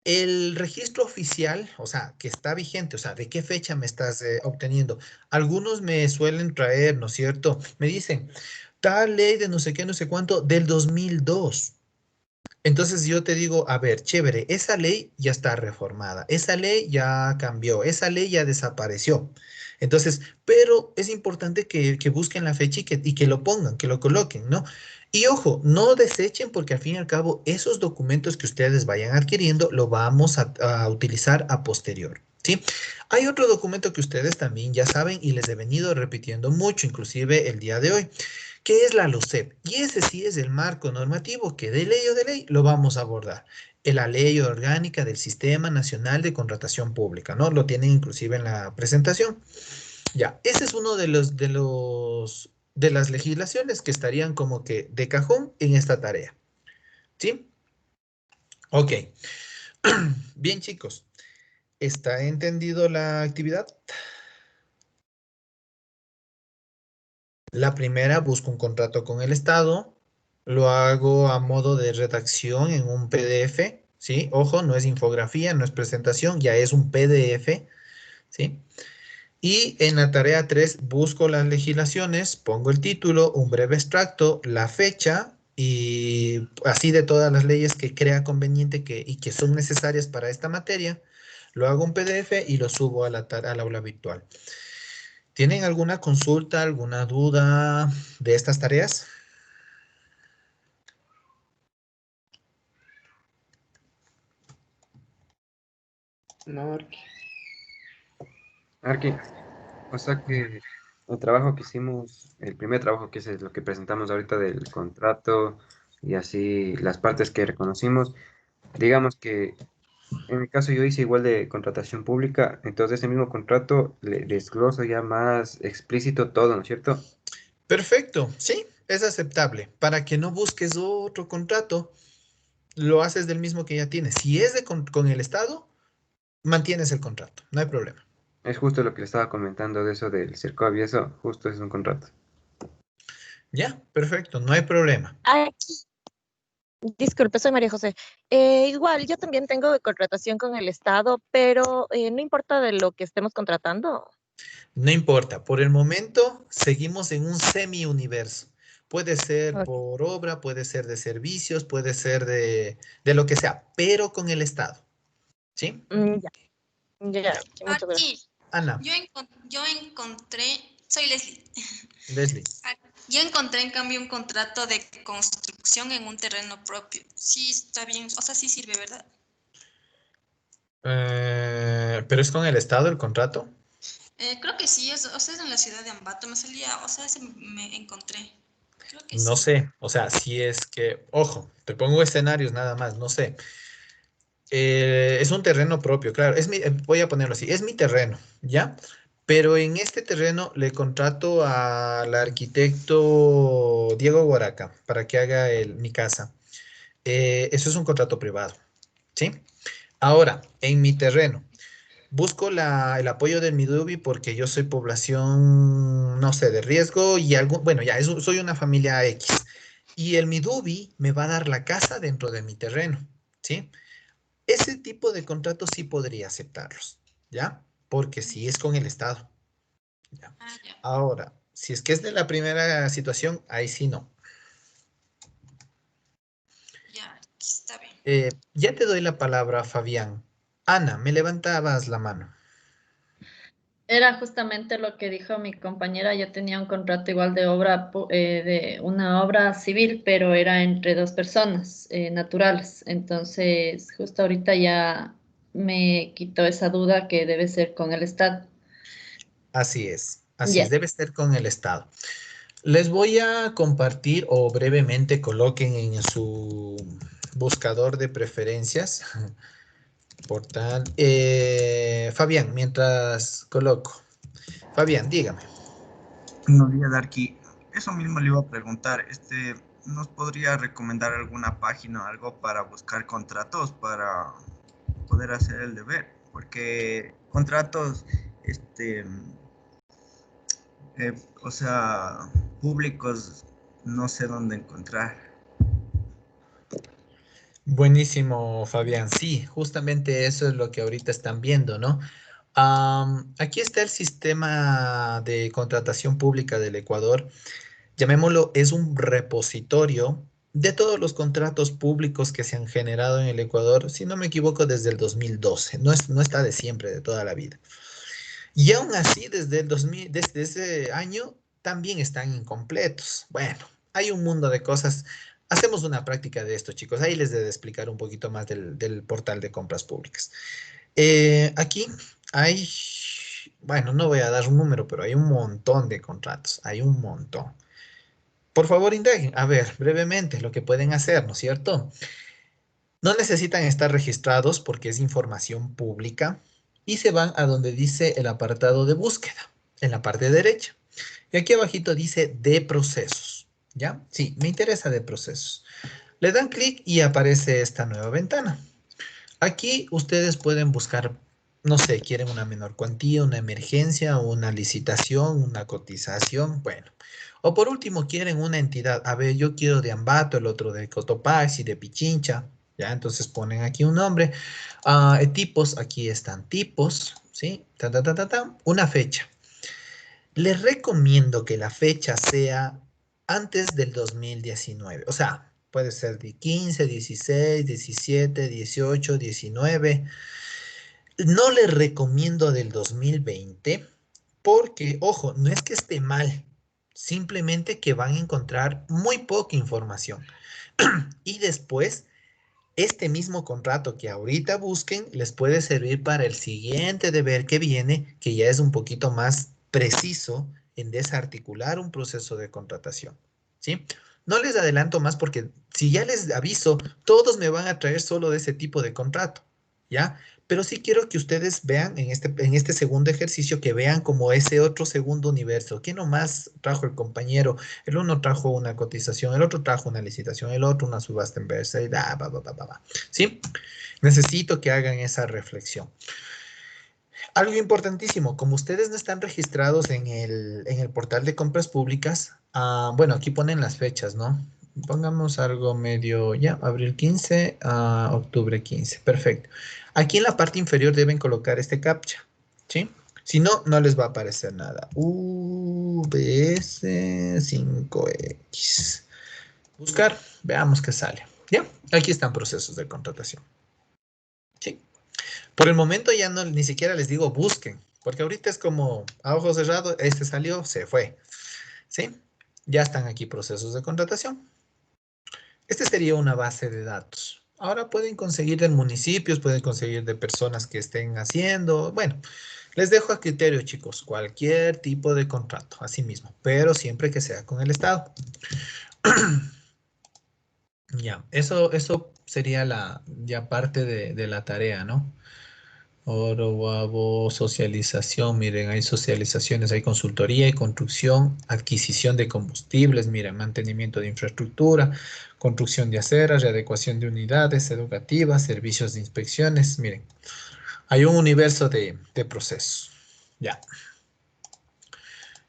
El registro oficial, o sea, que está vigente, o sea, ¿de qué fecha me estás obteniendo? Algunos me suelen traer, ¿no es cierto? Me dicen, tal ley de no sé qué, no sé cuánto, del 2002. Entonces yo te digo, a ver, chévere, esa ley ya está reformada, esa ley ya cambió, esa ley ya desapareció. Entonces, pero es importante que busquen la fecha y que lo pongan, que lo coloquen, ¿no? Y ojo, no desechen porque al fin y al cabo esos documentos que ustedes vayan adquiriendo lo vamos a utilizar a posterior, ¿sí? Hay otro documento que ustedes también ya saben y les he venido repitiendo mucho, inclusive el día de hoy, que es la LUCEP. Y ese sí es el marco normativo que de ley o de ley lo vamos a abordar. En la ley orgánica del Sistema Nacional de Contratación Pública, ¿no? Lo tienen inclusive en la presentación. Ya, ese es uno de las legislaciones que estarían como que de cajón en esta tarea. ¿Sí? Ok. Bien, chicos. ¿Está entendido la actividad? La primera, busco un contrato con el Estado, lo hago a modo de redacción en un PDF, ¿sí? Ojo, no es infografía, no es presentación, ya es un PDF, ¿sí? Y en la tarea 3 busco las legislaciones, pongo el título, un breve extracto, la fecha y así de todas las leyes que crea conveniente y que son necesarias para esta materia, lo hago un PDF y lo subo al aula virtual. ¿Tienen alguna consulta, alguna duda de estas tareas? No, Arqui. Arqui, o sea que el trabajo que hicimos, el primer trabajo que es lo que presentamos ahorita del contrato y así las partes que reconocimos, digamos que en mi caso yo hice igual de contratación pública, entonces ese mismo contrato le desgloso ya más explícito todo, ¿no es cierto? Perfecto, sí, es aceptable. Para que no busques otro contrato, lo haces del mismo que ya tienes. Si es con el Estado, mantienes el contrato, no hay problema. Es justo lo que le estaba comentando de eso del CERCOV y eso, justo es un contrato. Ya, perfecto, no hay problema. Aquí, disculpe, soy María José. Igual, yo también tengo contratación con el Estado, pero no importa de lo que estemos contratando. No importa, por el momento seguimos en un semi-universo. Puede ser Ok. por obra, puede ser de servicios, puede ser de lo que sea, pero con el Estado. ¿Sí? Ya, ya, ok, muchas Aquí, gracias. Ana, yo encontré, soy Leslie. Leslie. Yo encontré en cambio un contrato de construcción en un terreno propio. Sí, está bien, o sea, sí sirve, ¿verdad? ¿Pero es con el Estado el contrato? Creo que sí, o sea, es en la ciudad de Ambato, me salía, o sea, ese me encontré. Creo que No sí. sé, o sea, si es que, ojo, te pongo escenarios nada más, no sé. Es un terreno propio, claro, voy a ponerlo así, es mi terreno, ¿ya? Pero en este terreno le contrato al arquitecto Diego Guaraca para que haga mi casa. Eso es un contrato privado, ¿sí? Ahora, en mi terreno, busco el apoyo del Midubi porque yo soy población, no sé, de riesgo y algo, bueno, ya, soy una familia X. Y el Midubi me va a dar la casa dentro de mi terreno, ¿sí? Ese tipo de contratos sí podría aceptarlos, ¿ya? Porque sí es con el Estado, ¿ya? Ah, ya, Ahora, si es que es de la primera situación, ahí sí no. ya, está bien. Ya te doy la palabra, Fabián. Ana, me levantabas la mano. Era justamente lo que dijo mi compañera. Yo tenía un contrato igual de obra, de una obra civil, pero era entre dos personas naturales. Entonces, justo ahorita ya me quitó esa duda que debe ser con el Estado. Así es, Ya. debe ser con el Estado. Les voy a compartir o brevemente coloquen en su buscador de preferencias, portal. Fabián, mientras coloco. Fabián, dígame. Buenos días, Darky. Eso mismo le iba a preguntar. ¿nos podría recomendar alguna página o algo para buscar contratos para poder hacer el deber? Porque contratos, o sea, públicos, no sé dónde encontrar. Buenísimo, Fabián. Sí, justamente eso es lo que ahorita están viendo, ¿no? Aquí está el sistema de contratación pública del Ecuador. Llamémoslo, es un repositorio de todos los contratos públicos que se han generado en el Ecuador, si no me equivoco, desde el 2012. No está de siempre, de toda la vida. Y aún así, desde el 2000, desde ese año, también están incompletos. Bueno, hay un mundo de cosas. Hacemos una práctica de esto, chicos. Ahí les debo explicar un poquito más del portal de compras públicas. Aquí hay, bueno, no voy a dar un número, pero hay un montón de contratos. Hay un montón. Por favor, indaguen. A ver, brevemente, lo que pueden hacer, ¿no es cierto? No necesitan estar registrados porque es información pública y se van a donde dice el apartado de búsqueda, en la parte derecha. Y aquí abajito dice de procesos, ¿ya? Sí, me interesa de procesos. Le dan clic y aparece esta nueva ventana. Aquí ustedes pueden buscar, no sé, quieren una menor cuantía, una emergencia, una licitación, una cotización, bueno. O por último, quieren una entidad. A ver, yo quiero de Ambato, el otro de Cotopaxi, de Pichincha. Ya, entonces ponen aquí un nombre. Tipos, aquí están tipos, ¿sí? Ta, ta, ta, ta, ta. Una fecha. Les recomiendo que la fecha sea antes del 2019. O sea, puede ser de 15, 16, 17, 18, 19. No les recomiendo del 2020 porque, ojo, no es que esté mal, simplemente que van a encontrar muy poca información. Y después, este mismo contrato que ahorita busquen les puede servir para el siguiente deber que viene, que ya es un poquito más preciso en desarticular un proceso de contratación. ¿Sí? No les adelanto más porque si ya les aviso, todos me van a traer solo de ese tipo de contrato, ¿ya? Pero sí quiero que ustedes vean en este segundo ejercicio, que vean como ese otro segundo universo. ¿Qué nomás trajo el compañero? El uno trajo una cotización, el otro trajo una licitación, el otro una subasta en versa y ¿sí? Necesito que hagan esa reflexión. Algo importantísimo, como ustedes no están registrados en el portal de compras públicas, bueno, aquí ponen las fechas, ¿no? Pongamos algo medio, ya, abril 15 a octubre 15, perfecto. Aquí en la parte inferior deben colocar este captcha, ¿sí? Si no, no les va a aparecer nada. VS5X. Buscar, veamos qué sale. Ya, aquí están procesos de contratación. Sí. Por el momento ya no, ni siquiera les digo busquen, porque ahorita es como a ojos cerrados, este salió, se fue. ¿Sí? Ya están aquí procesos de contratación. Este sería una base de datos. Ahora pueden conseguir de municipios, pueden conseguir de personas que estén haciendo. Bueno, les dejo a criterio, chicos, cualquier tipo de contrato, así mismo, pero siempre que sea con el Estado. Ya, eso sería la ya parte de la tarea, ¿no? Oro, Guabo, socialización, miren, hay socializaciones, hay consultoría y construcción, adquisición de combustibles, miren, mantenimiento de infraestructura, construcción de aceras, readecuación de unidades educativas, servicios de inspecciones, miren, hay un universo de procesos. Ya.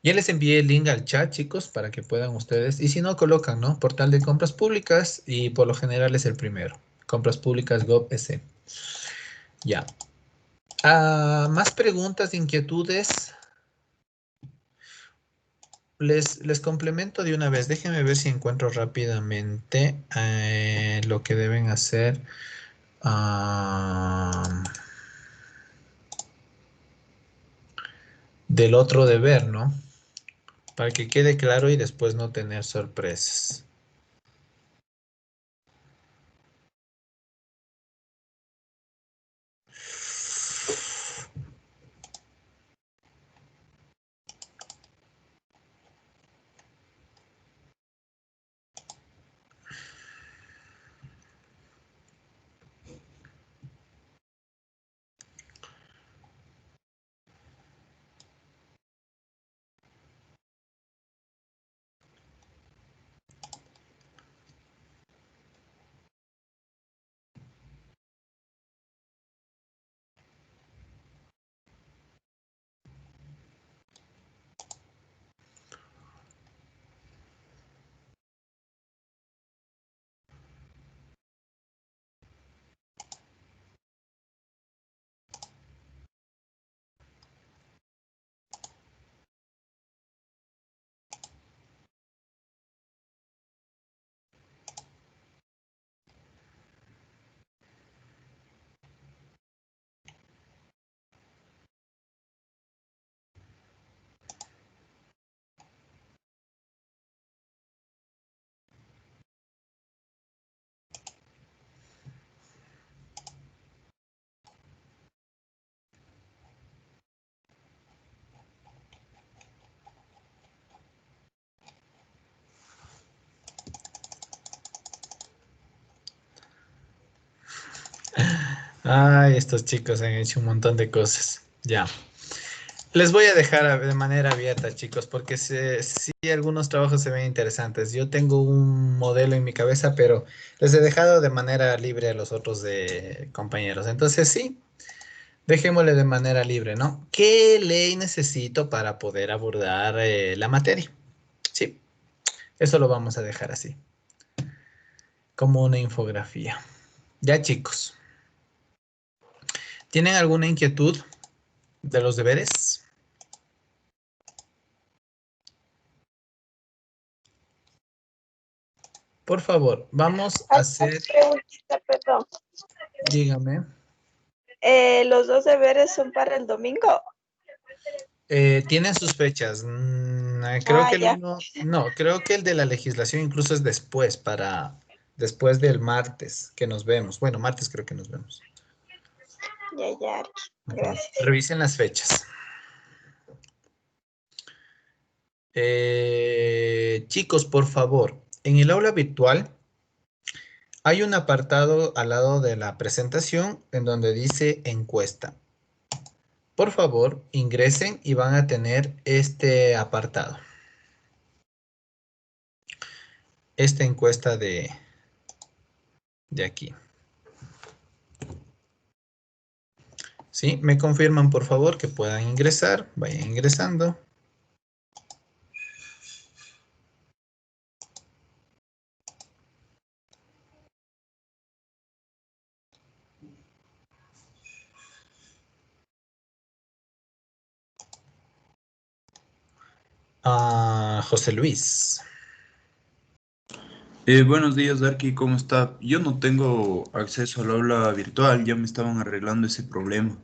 Ya les envié el link al chat, chicos, para que puedan ustedes, y si no, colocan, ¿no? Portal de compras públicas y por lo general es el primero, compras públicas gov.es. Ya. Más preguntas, inquietudes. Les complemento de una vez. Déjenme ver si encuentro rápidamente lo que deben hacer. ah, Del otro deber, ¿no? Para que quede claro y después no tener sorpresas. Ay, estos chicos han hecho un montón de cosas. Ya. Les voy a dejar de manera abierta, chicos, porque sí algunos trabajos se ven interesantes. Yo tengo un modelo en mi cabeza, pero les he dejado de manera libre a los otros compañeros. Entonces, sí, dejémosle de manera libre, ¿no? ¿Qué ley necesito para poder abordar la materia? Sí, eso lo vamos a dejar así, como una infografía. Ya, chicos, ¿tienen alguna inquietud de los deberes? Por favor, vamos a hacer... Preguntita, perdón. Dígame. ¿Los 2 deberes son para el domingo? Tienen sus fechas. Creo que el ya. uno, no, creo que el de la legislación incluso es después, después del martes que nos vemos. Bueno, martes creo que nos vemos. Ya, gracias. Revisen las fechas. Chicos, por favor, en el aula virtual hay un apartado al lado de la presentación en donde dice encuesta. Por favor, ingresen y van a tener este apartado. Esta encuesta de aquí. ¿Sí? Me confirman, por favor, que puedan ingresar. Vayan ingresando. José Luis. Buenos días, Darky, ¿cómo está? Yo no tengo acceso al aula virtual, ya me estaban arreglando ese problema,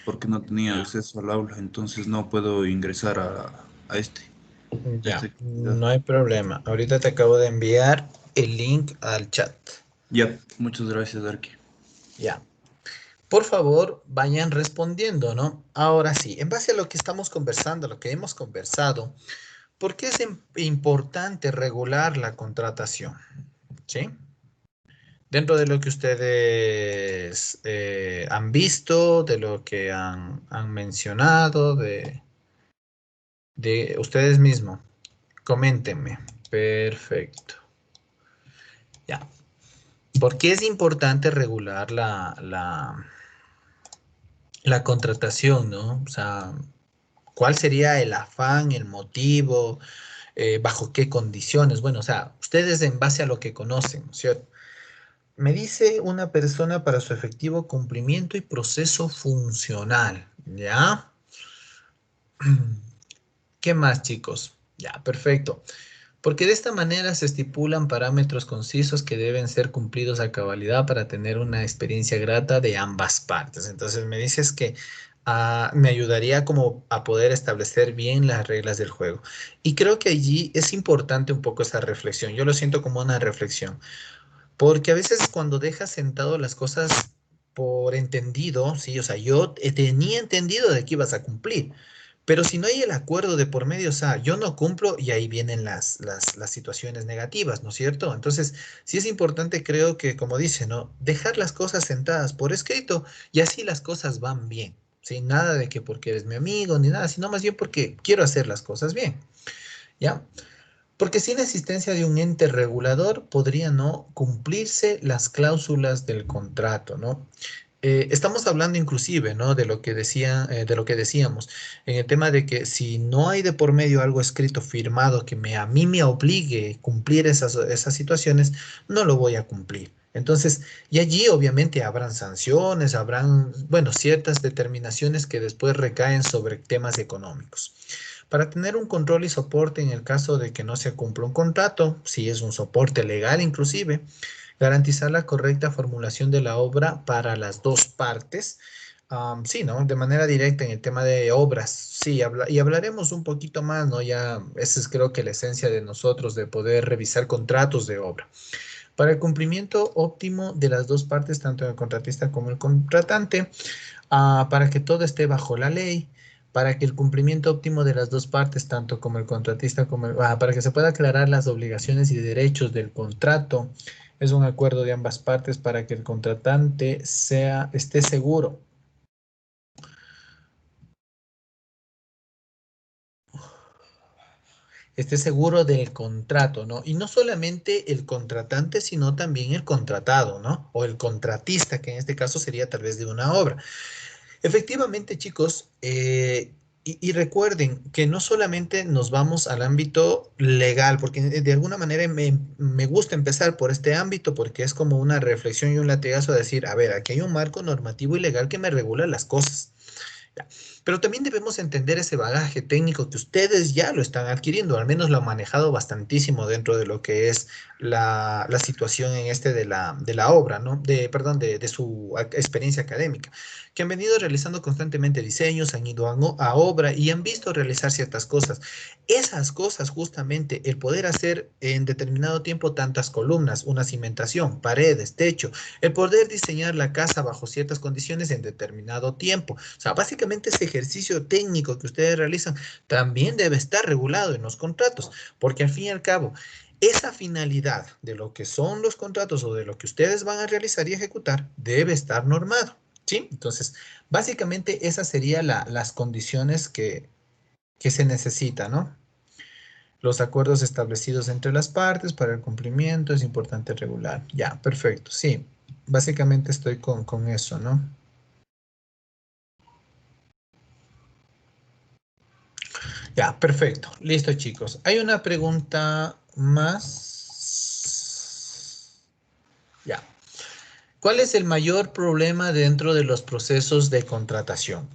porque no tenía acceso al aula, entonces no puedo ingresar a esta Ya, actividad. no hay problema. Ahorita te acabo de enviar el link al chat. Ya, muchas gracias, Darky. Ya. Por favor, vayan respondiendo, ¿no? Ahora sí, en base a lo que estamos conversando, lo que hemos conversado, ¿por qué es importante regular la contratación? ¿Sí? Dentro de lo que ustedes han visto, de lo que han mencionado, de ustedes mismos, coméntenme. Perfecto. Ya. ¿Por qué es importante regular la contratación, ¿no? O sea, ¿cuál sería el afán, el motivo, bajo qué condiciones? Bueno, o sea, ustedes en base a lo que conocen, ¿cierto? Me dice una persona para su efectivo cumplimiento y proceso funcional, ¿ya? ¿Qué más, chicos? Ya, perfecto. Porque de esta manera se estipulan parámetros concisos que deben ser cumplidos a cabalidad para tener una experiencia grata de ambas partes. Entonces me dices que me ayudaría como a poder establecer bien las reglas del juego. Y creo que allí es importante un poco esa reflexión. Yo lo siento como una reflexión. Porque a veces cuando dejas sentado las cosas por entendido, sí, o sea, yo tenía entendido de que ibas a cumplir, pero si no hay el acuerdo de por medio, o sea, yo no cumplo y ahí vienen las situaciones negativas, ¿no es cierto? Entonces, sí es importante, creo que, como dice, ¿no? Dejar las cosas sentadas por escrito y así las cosas van bien, ¿sí? Nada de que porque eres mi amigo ni nada, sino más bien porque quiero hacer las cosas bien, ¿ya? Porque sin la existencia de un ente regulador podría no cumplirse las cláusulas del contrato, ¿no? Estamos hablando inclusive, ¿no? De lo que de lo que decíamos, en el tema de que si no hay de por medio algo escrito, firmado, que a mí me obligue a cumplir esas situaciones, no lo voy a cumplir. Entonces, y allí obviamente habrán sanciones, habrán, bueno, ciertas determinaciones que después recaen sobre temas económicos. Para tener un control y soporte en el caso de que no se cumpla un contrato, si es un soporte legal inclusive, garantizar la correcta formulación de la obra para las dos partes. Sí, ¿no? De manera directa en el tema de obras, sí, y hablaremos un poquito más, ¿no? Ya, esa es creo que la esencia de nosotros, de poder revisar contratos de obra. Para el cumplimiento óptimo de las dos partes, tanto el contratista como el contratante, para que todo esté bajo la ley, para que el cumplimiento óptimo de las dos partes, tanto como el contratista como para que se pueda aclarar las obligaciones y derechos del contrato, Es un acuerdo de ambas partes para que el contratante esté seguro. Esté seguro del contrato, ¿no? Y no solamente el contratante, sino también el contratado, ¿no? O el contratista, que en este caso sería tal vez de una obra. Efectivamente, chicos, y recuerden que no solamente nos vamos al ámbito legal, porque de alguna manera me gusta empezar por este ámbito, porque es como una reflexión y un latigazo a decir, a ver, aquí hay un marco normativo y legal que me regula las cosas. Ya. Pero también debemos entender ese bagaje técnico que ustedes ya lo están adquiriendo, al menos lo han manejado bastantísimo dentro de lo que es la situación en de la obra, ¿no? Perdón, de su experiencia académica, que han venido realizando constantemente diseños, han ido a obra y han visto realizar ciertas cosas. Esas cosas, justamente, el poder hacer en determinado tiempo tantas columnas, una cimentación, paredes, techo, el poder diseñar la casa bajo ciertas condiciones en determinado tiempo. O sea, básicamente ese ejercicio técnico que ustedes realizan también debe estar regulado en los contratos, porque al fin y al cabo, esa finalidad de lo que son los contratos o de lo que ustedes van a realizar y ejecutar debe estar normado, ¿sí? Entonces, básicamente esas serían las condiciones que se necesitan, ¿no? Los acuerdos establecidos entre las partes para el cumplimiento es importante regular. Ya, perfecto. Sí, básicamente estoy con eso, ¿no? Ya, perfecto. Listo, chicos. Hay una pregunta más. Ya. ¿Cuál es el mayor problema dentro de los procesos de contratación?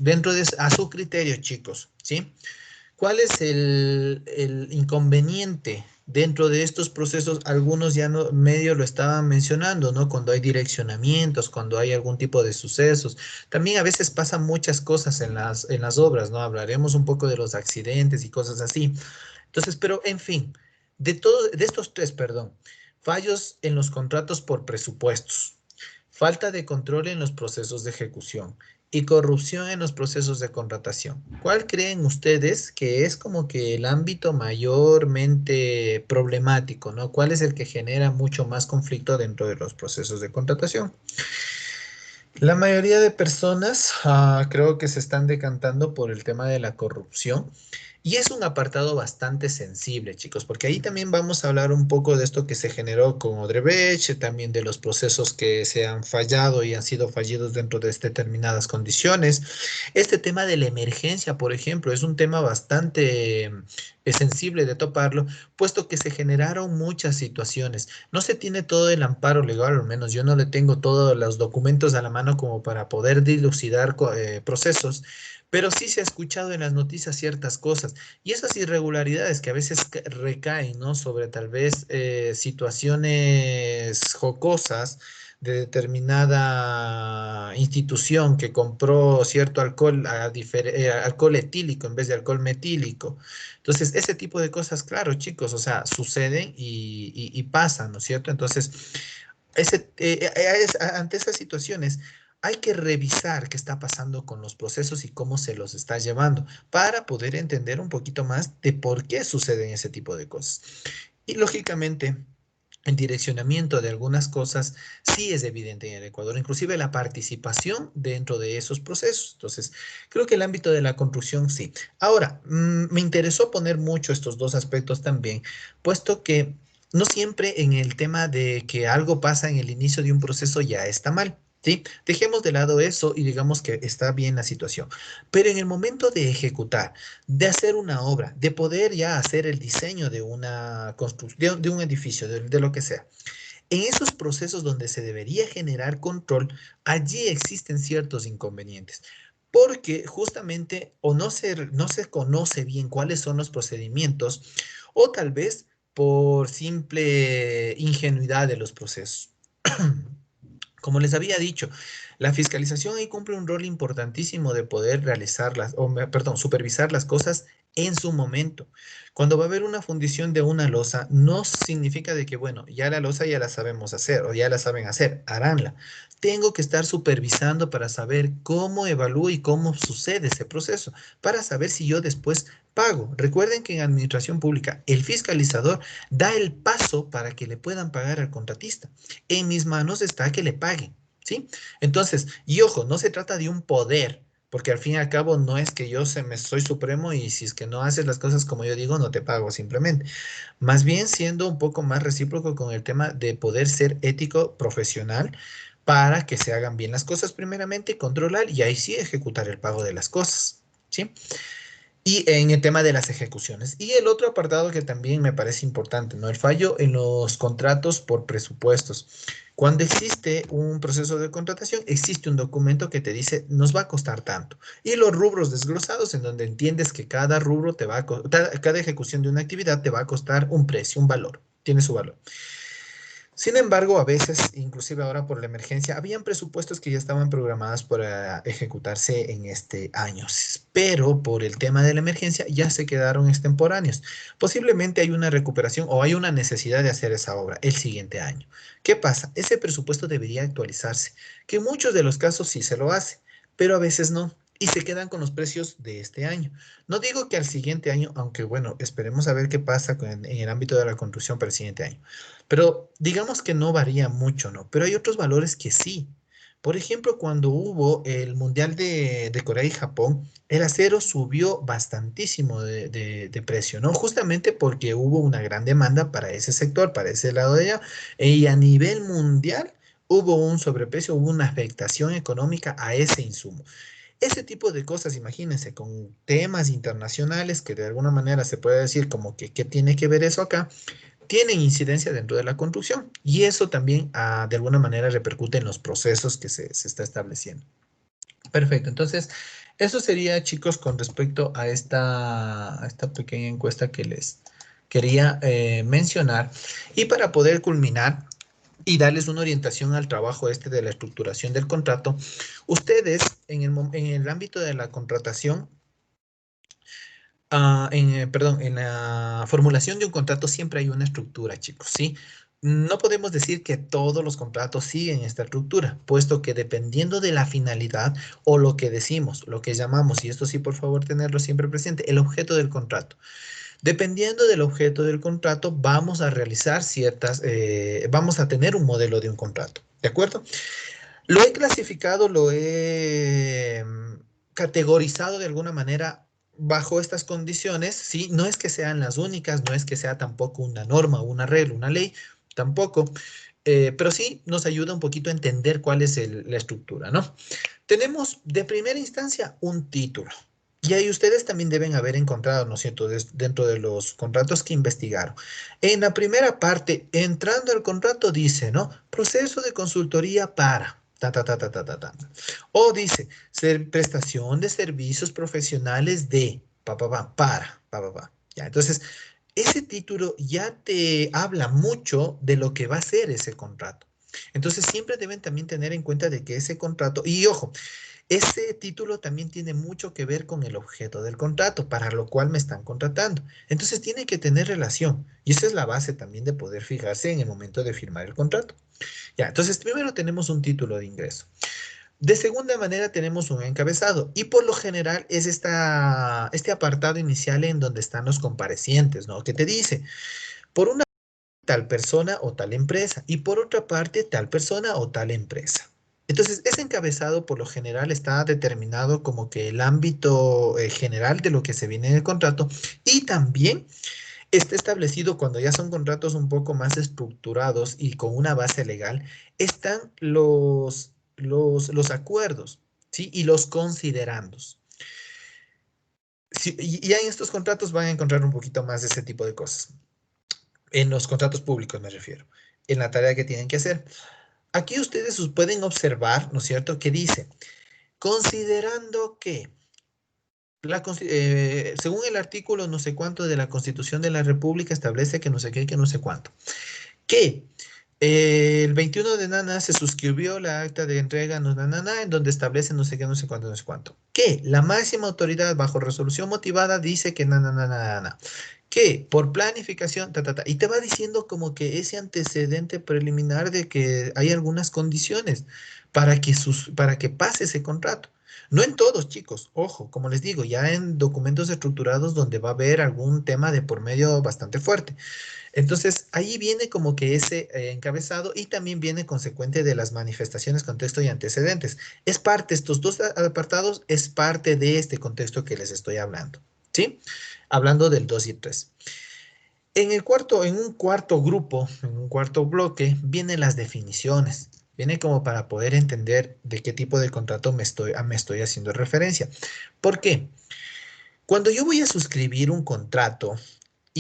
A su criterio, chicos, ¿sí? ¿Cuál es el inconveniente dentro de estos procesos? Algunos ya no, medio lo estaban mencionando, ¿no? Cuando hay direccionamientos, cuando hay algún tipo de sucesos. También a veces pasan muchas cosas en las obras, ¿no? Hablaremos un poco de los accidentes y cosas así. Entonces, pero en fin, de estos tres, perdón, fallos en los contratos por presupuestos, falta de control en los procesos de ejecución y corrupción en los procesos de contratación. ¿Cuál creen ustedes que es como que el ámbito mayormente problemático, ¿no? ¿Cuál es el que genera mucho más conflicto dentro de los procesos de contratación? La mayoría de personas creo que se están decantando por el tema de la corrupción. Y es un apartado bastante sensible, chicos, porque ahí también vamos a hablar un poco de esto que se generó con Odebrecht, también de los procesos que se han fallado y han sido fallidos dentro de determinadas condiciones. Este tema de la emergencia, por ejemplo, es un tema bastante sensible de toparlo, puesto que se generaron muchas situaciones. No se tiene todo el amparo legal, al menos yo no le tengo todos los documentos a la mano como para poder dilucidar procesos, pero sí se ha escuchado en las noticias ciertas cosas y esas irregularidades que a veces recaen, ¿no? Sobre tal vez situaciones jocosas de determinada institución que compró cierto alcohol, alcohol etílico en vez de alcohol metílico. Entonces, ese tipo de cosas, claro, chicos, o sea, suceden y pasan, ¿no es cierto? Entonces, ante esas situaciones hay que revisar qué está pasando con los procesos y cómo se los está llevando para poder entender un poquito más de por qué suceden ese tipo de cosas. Y lógicamente, el direccionamiento de algunas cosas sí es evidente en el Ecuador, inclusive la participación dentro de esos procesos. Entonces, creo que el ámbito de la construcción sí. Ahora, me interesó poner mucho estos dos aspectos también, puesto que no siempre en el tema de que algo pasa en el inicio de un proceso ya está mal. ¿Sí? Dejemos de lado eso y digamos que está bien la situación. Pero en el momento de ejecutar, de hacer una obra, de poder ya hacer el diseño de una construcción, de un edificio, de lo que sea, en esos procesos donde se debería generar control, allí existen ciertos inconvenientes. Porque justamente o no se conoce bien cuáles son los procedimientos, o tal vez por simple ingenuidad de los procesos. Como les había dicho, la fiscalización ahí cumple un rol importantísimo de poder realizar perdón, supervisar las cosas en su momento. Cuando va a haber una fundición de una losa, no significa de que, bueno, ya la losa ya la sabemos hacer o ya la saben hacer, haránla. Tengo que estar supervisando para saber cómo evalúo y cómo sucede ese proceso, para saber si yo después pago. Recuerden que en administración pública el fiscalizador da el paso para que le puedan pagar al contratista. En mis manos está que le paguen, ¿sí? Entonces, y ojo, no se trata de un poder, porque al fin y al cabo no es que yo soy supremo y si es que no haces las cosas como yo digo, no te pago simplemente. Más bien siendo un poco más recíproco con el tema de poder ser ético, profesional, para que se hagan bien las cosas primeramente, controlar y ahí sí ejecutar el pago de las cosas, ¿sí? Y en el tema de las ejecuciones. Y el otro apartado que también me parece importante, ¿no? El fallo en los contratos por presupuestos. Cuando existe un proceso de contratación, existe un documento que te dice, nos va a costar tanto. Y los rubros desglosados en donde entiendes que cada rubro te va a cada ejecución de una actividad te va a costar un precio, un valor, tiene su valor. Sin embargo, a veces, inclusive ahora por la emergencia, habían presupuestos que ya estaban programados para ejecutarse en este año, pero por el tema de la emergencia ya se quedaron extemporáneos. Posiblemente hay una recuperación o hay una necesidad de hacer esa obra el siguiente año. ¿Qué pasa? Ese presupuesto debería actualizarse, que en muchos de los casos sí se lo hace, pero a veces no. Y se quedan con los precios de este año. No digo que al siguiente año, aunque bueno, esperemos a ver qué pasa en el ámbito de la construcción para el siguiente año. Pero digamos que no varía mucho, ¿no? Pero hay otros valores que sí. Por ejemplo, cuando hubo el Mundial de Corea y Japón, el acero subió bastantísimo de precio, ¿no? Justamente porque hubo una gran demanda para ese sector, para ese lado de allá. Y a nivel mundial hubo un sobreprecio, hubo una afectación económica a ese insumo. Ese tipo de cosas, imagínense, con temas internacionales que de alguna manera se puede decir como que, ¿qué tiene que ver eso acá? Tienen incidencia dentro de la construcción y eso también de alguna manera repercute en los procesos que se está estableciendo. Perfecto, entonces eso sería, chicos, con respecto a esta pequeña encuesta que les quería mencionar. Y para poder culminar y darles una orientación al trabajo este de la estructuración del contrato, ustedes en el ámbito de la contratación, perdón, en la formulación de un contrato siempre hay una estructura, chicos, ¿sí? No podemos decir que todos los contratos siguen esta estructura, puesto que dependiendo de la finalidad o lo que decimos, lo que llamamos, y esto sí, por favor, tenerlo siempre presente, el objeto del contrato. Dependiendo del objeto del contrato, vamos a realizar vamos a tener un modelo de un contrato, ¿de acuerdo? Lo he clasificado, lo he categorizado de alguna manera bajo estas condiciones, ¿sí? No es que sean las únicas, no es que sea tampoco una norma, una regla, una ley, tampoco, pero sí nos ayuda un poquito a entender cuál es la estructura, ¿no? Tenemos de primera instancia un título. Y ahí ustedes también deben haber encontrado, ¿no es cierto?, dentro de los contratos que investigaron. En la primera parte, entrando al contrato, dice, ¿no? Proceso de consultoría para, ta, ta, ta, ta, ta, ta, ta. O dice, prestación de servicios profesionales de, para, pa. Ya, entonces, ese título ya te habla mucho de lo que va a ser ese contrato. Entonces, siempre deben también tener en cuenta de que ese contrato, y ojo, ese título también tiene mucho que ver con el objeto del contrato, para lo cual me están contratando. Entonces tiene que tener relación. Y esa es la base también de poder fijarse en el momento de firmar el contrato. Ya, entonces primero tenemos un título de ingreso. De segunda manera tenemos un encabezado. Y por lo general es este apartado inicial en donde están los comparecientes, ¿no? Que te dice, por una tal persona o tal empresa. Y por otra parte, tal persona o tal empresa. Entonces, ese encabezado por lo general está determinado como que el ámbito general de lo que se viene en el contrato y también está establecido cuando ya son contratos un poco más estructurados y con una base legal, están los acuerdos, ¿sí? Y los considerandos. Y ya en estos contratos van a encontrar un poquito más de ese tipo de cosas. En los contratos públicos me refiero, en la tarea que tienen que hacer. Aquí ustedes pueden observar, ¿no es cierto?, que dice, considerando que, según el artículo no sé cuánto de la Constitución de la República establece que no sé qué, que no sé cuánto, que El 21 de Nana se suscribió la acta de entrega no, en donde establece no sé qué, no sé cuánto, no sé cuánto. Que la máxima autoridad bajo resolución motivada dice que que por planificación, y te va diciendo como que ese antecedente preliminar de que hay algunas condiciones para que pase ese contrato. No en todos, chicos, ojo, como les digo, ya en documentos estructurados donde va a haber algún tema de por medio bastante fuerte. Entonces, ahí viene como que ese encabezado y también viene consecuente de las manifestaciones, contexto y antecedentes. Es parte, estos dos apartados es parte de este contexto que les estoy hablando, ¿sí? Hablando del 2 y 3. En un cuarto grupo, en un cuarto bloque, vienen las definiciones. Viene como para poder entender de qué tipo de contrato me estoy haciendo referencia. ¿Por qué? Cuando yo voy a suscribir un contrato,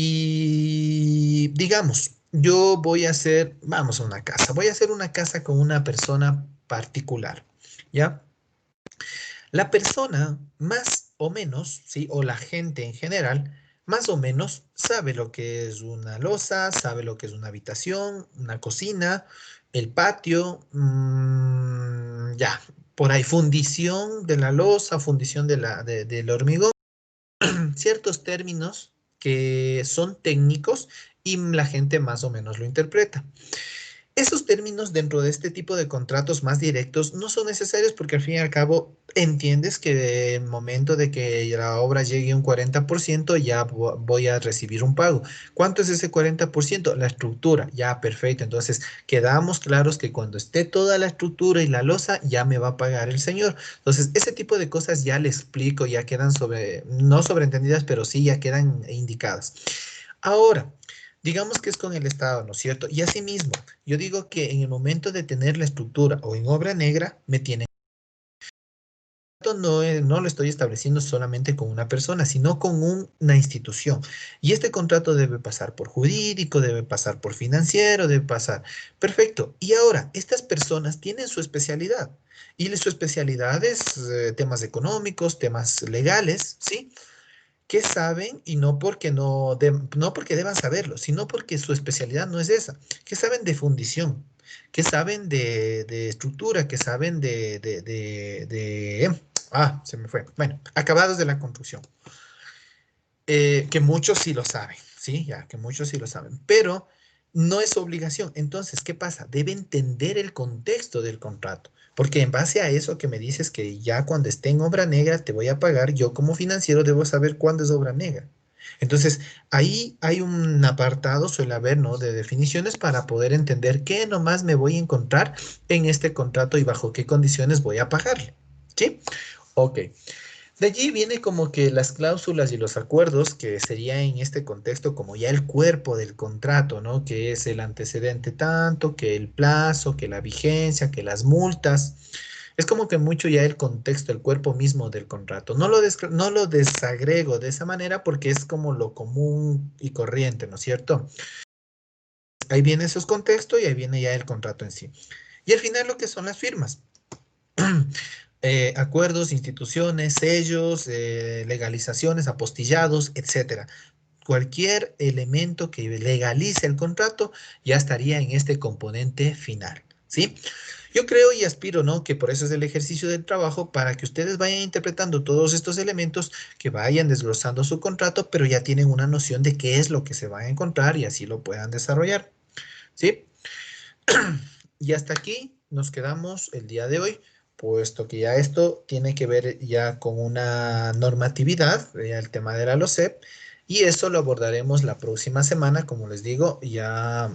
y digamos, yo voy a hacer, vamos a una casa, voy a hacer una casa con una persona particular, ¿ya? La persona más o menos, ¿sí? O la gente en general, más o menos sabe lo que es una loza, sabe lo que es una habitación, una cocina, el patio, ya, por ahí, fundición de la loza, fundición del hormigón, ciertos términos que son técnicos y la gente más o menos lo interpreta. Esos términos dentro de este tipo de contratos más directos no son necesarios porque al fin y al cabo entiendes que en el momento de que la obra llegue a un 40% ya voy a recibir un pago. ¿Cuánto es ese 40%? La estructura, ya perfecto. Entonces quedamos claros que cuando esté toda la estructura y la losa ya me va a pagar el señor. Entonces ese tipo de cosas ya le explico, ya quedan no sobreentendidas, pero sí ya quedan indicadas. Ahora, digamos que es con el Estado, ¿no es cierto? Y asimismo, yo digo que en el momento de tener la estructura o en obra negra, me tienen. No lo estoy estableciendo solamente con una persona, sino con una institución. Y este contrato debe pasar por jurídico, debe pasar por financiero, debe pasar. Perfecto. Y ahora, estas personas tienen su especialidad. Y su especialidad es temas económicos, temas legales, ¿sí? Que saben y no porque deban saberlo, sino porque su especialidad no es esa, que saben de fundición, que saben de estructura, que saben se me fue. Bueno, acabados de la construcción, que muchos sí lo saben, ¿sí? Ya, que muchos sí lo saben, pero no es obligación. Entonces, ¿qué pasa? Debe entender el contexto del contrato, porque en base a eso que me dices que ya cuando esté en obra negra te voy a pagar, yo como financiero debo saber cuándo es obra negra. Entonces, ahí hay un apartado, suele haber, ¿no? De definiciones para poder entender qué nomás me voy a encontrar en este contrato y bajo qué condiciones voy a pagarle, ¿sí? Ok. De allí viene como que las cláusulas y los acuerdos, que sería en este contexto como ya el cuerpo del contrato, ¿no? Que es el antecedente tanto, que el plazo, que la vigencia, que las multas. Es como que mucho ya el contexto, el cuerpo mismo del contrato. No lo desagrego de esa manera porque es como lo común y corriente, ¿no es cierto? Ahí viene esos contextos y ahí viene ya el contrato en sí. Y al final lo que son las firmas. Acuerdos, instituciones, sellos, legalizaciones, apostillados, etcétera. Cualquier elemento que legalice el contrato ya estaría en este componente final, ¿sí? Yo creo y aspiro, ¿no? Que por eso es el ejercicio del trabajo, para que ustedes vayan interpretando todos estos elementos, que vayan desglosando su contrato, pero ya tienen una noción de qué es lo que se va a encontrar y así lo puedan desarrollar, ¿sí? Y hasta aquí nos quedamos el día de hoy, puesto que ya esto tiene que ver ya con una normatividad, ya el tema de la LOCEP, y eso lo abordaremos la próxima semana, como les digo, ya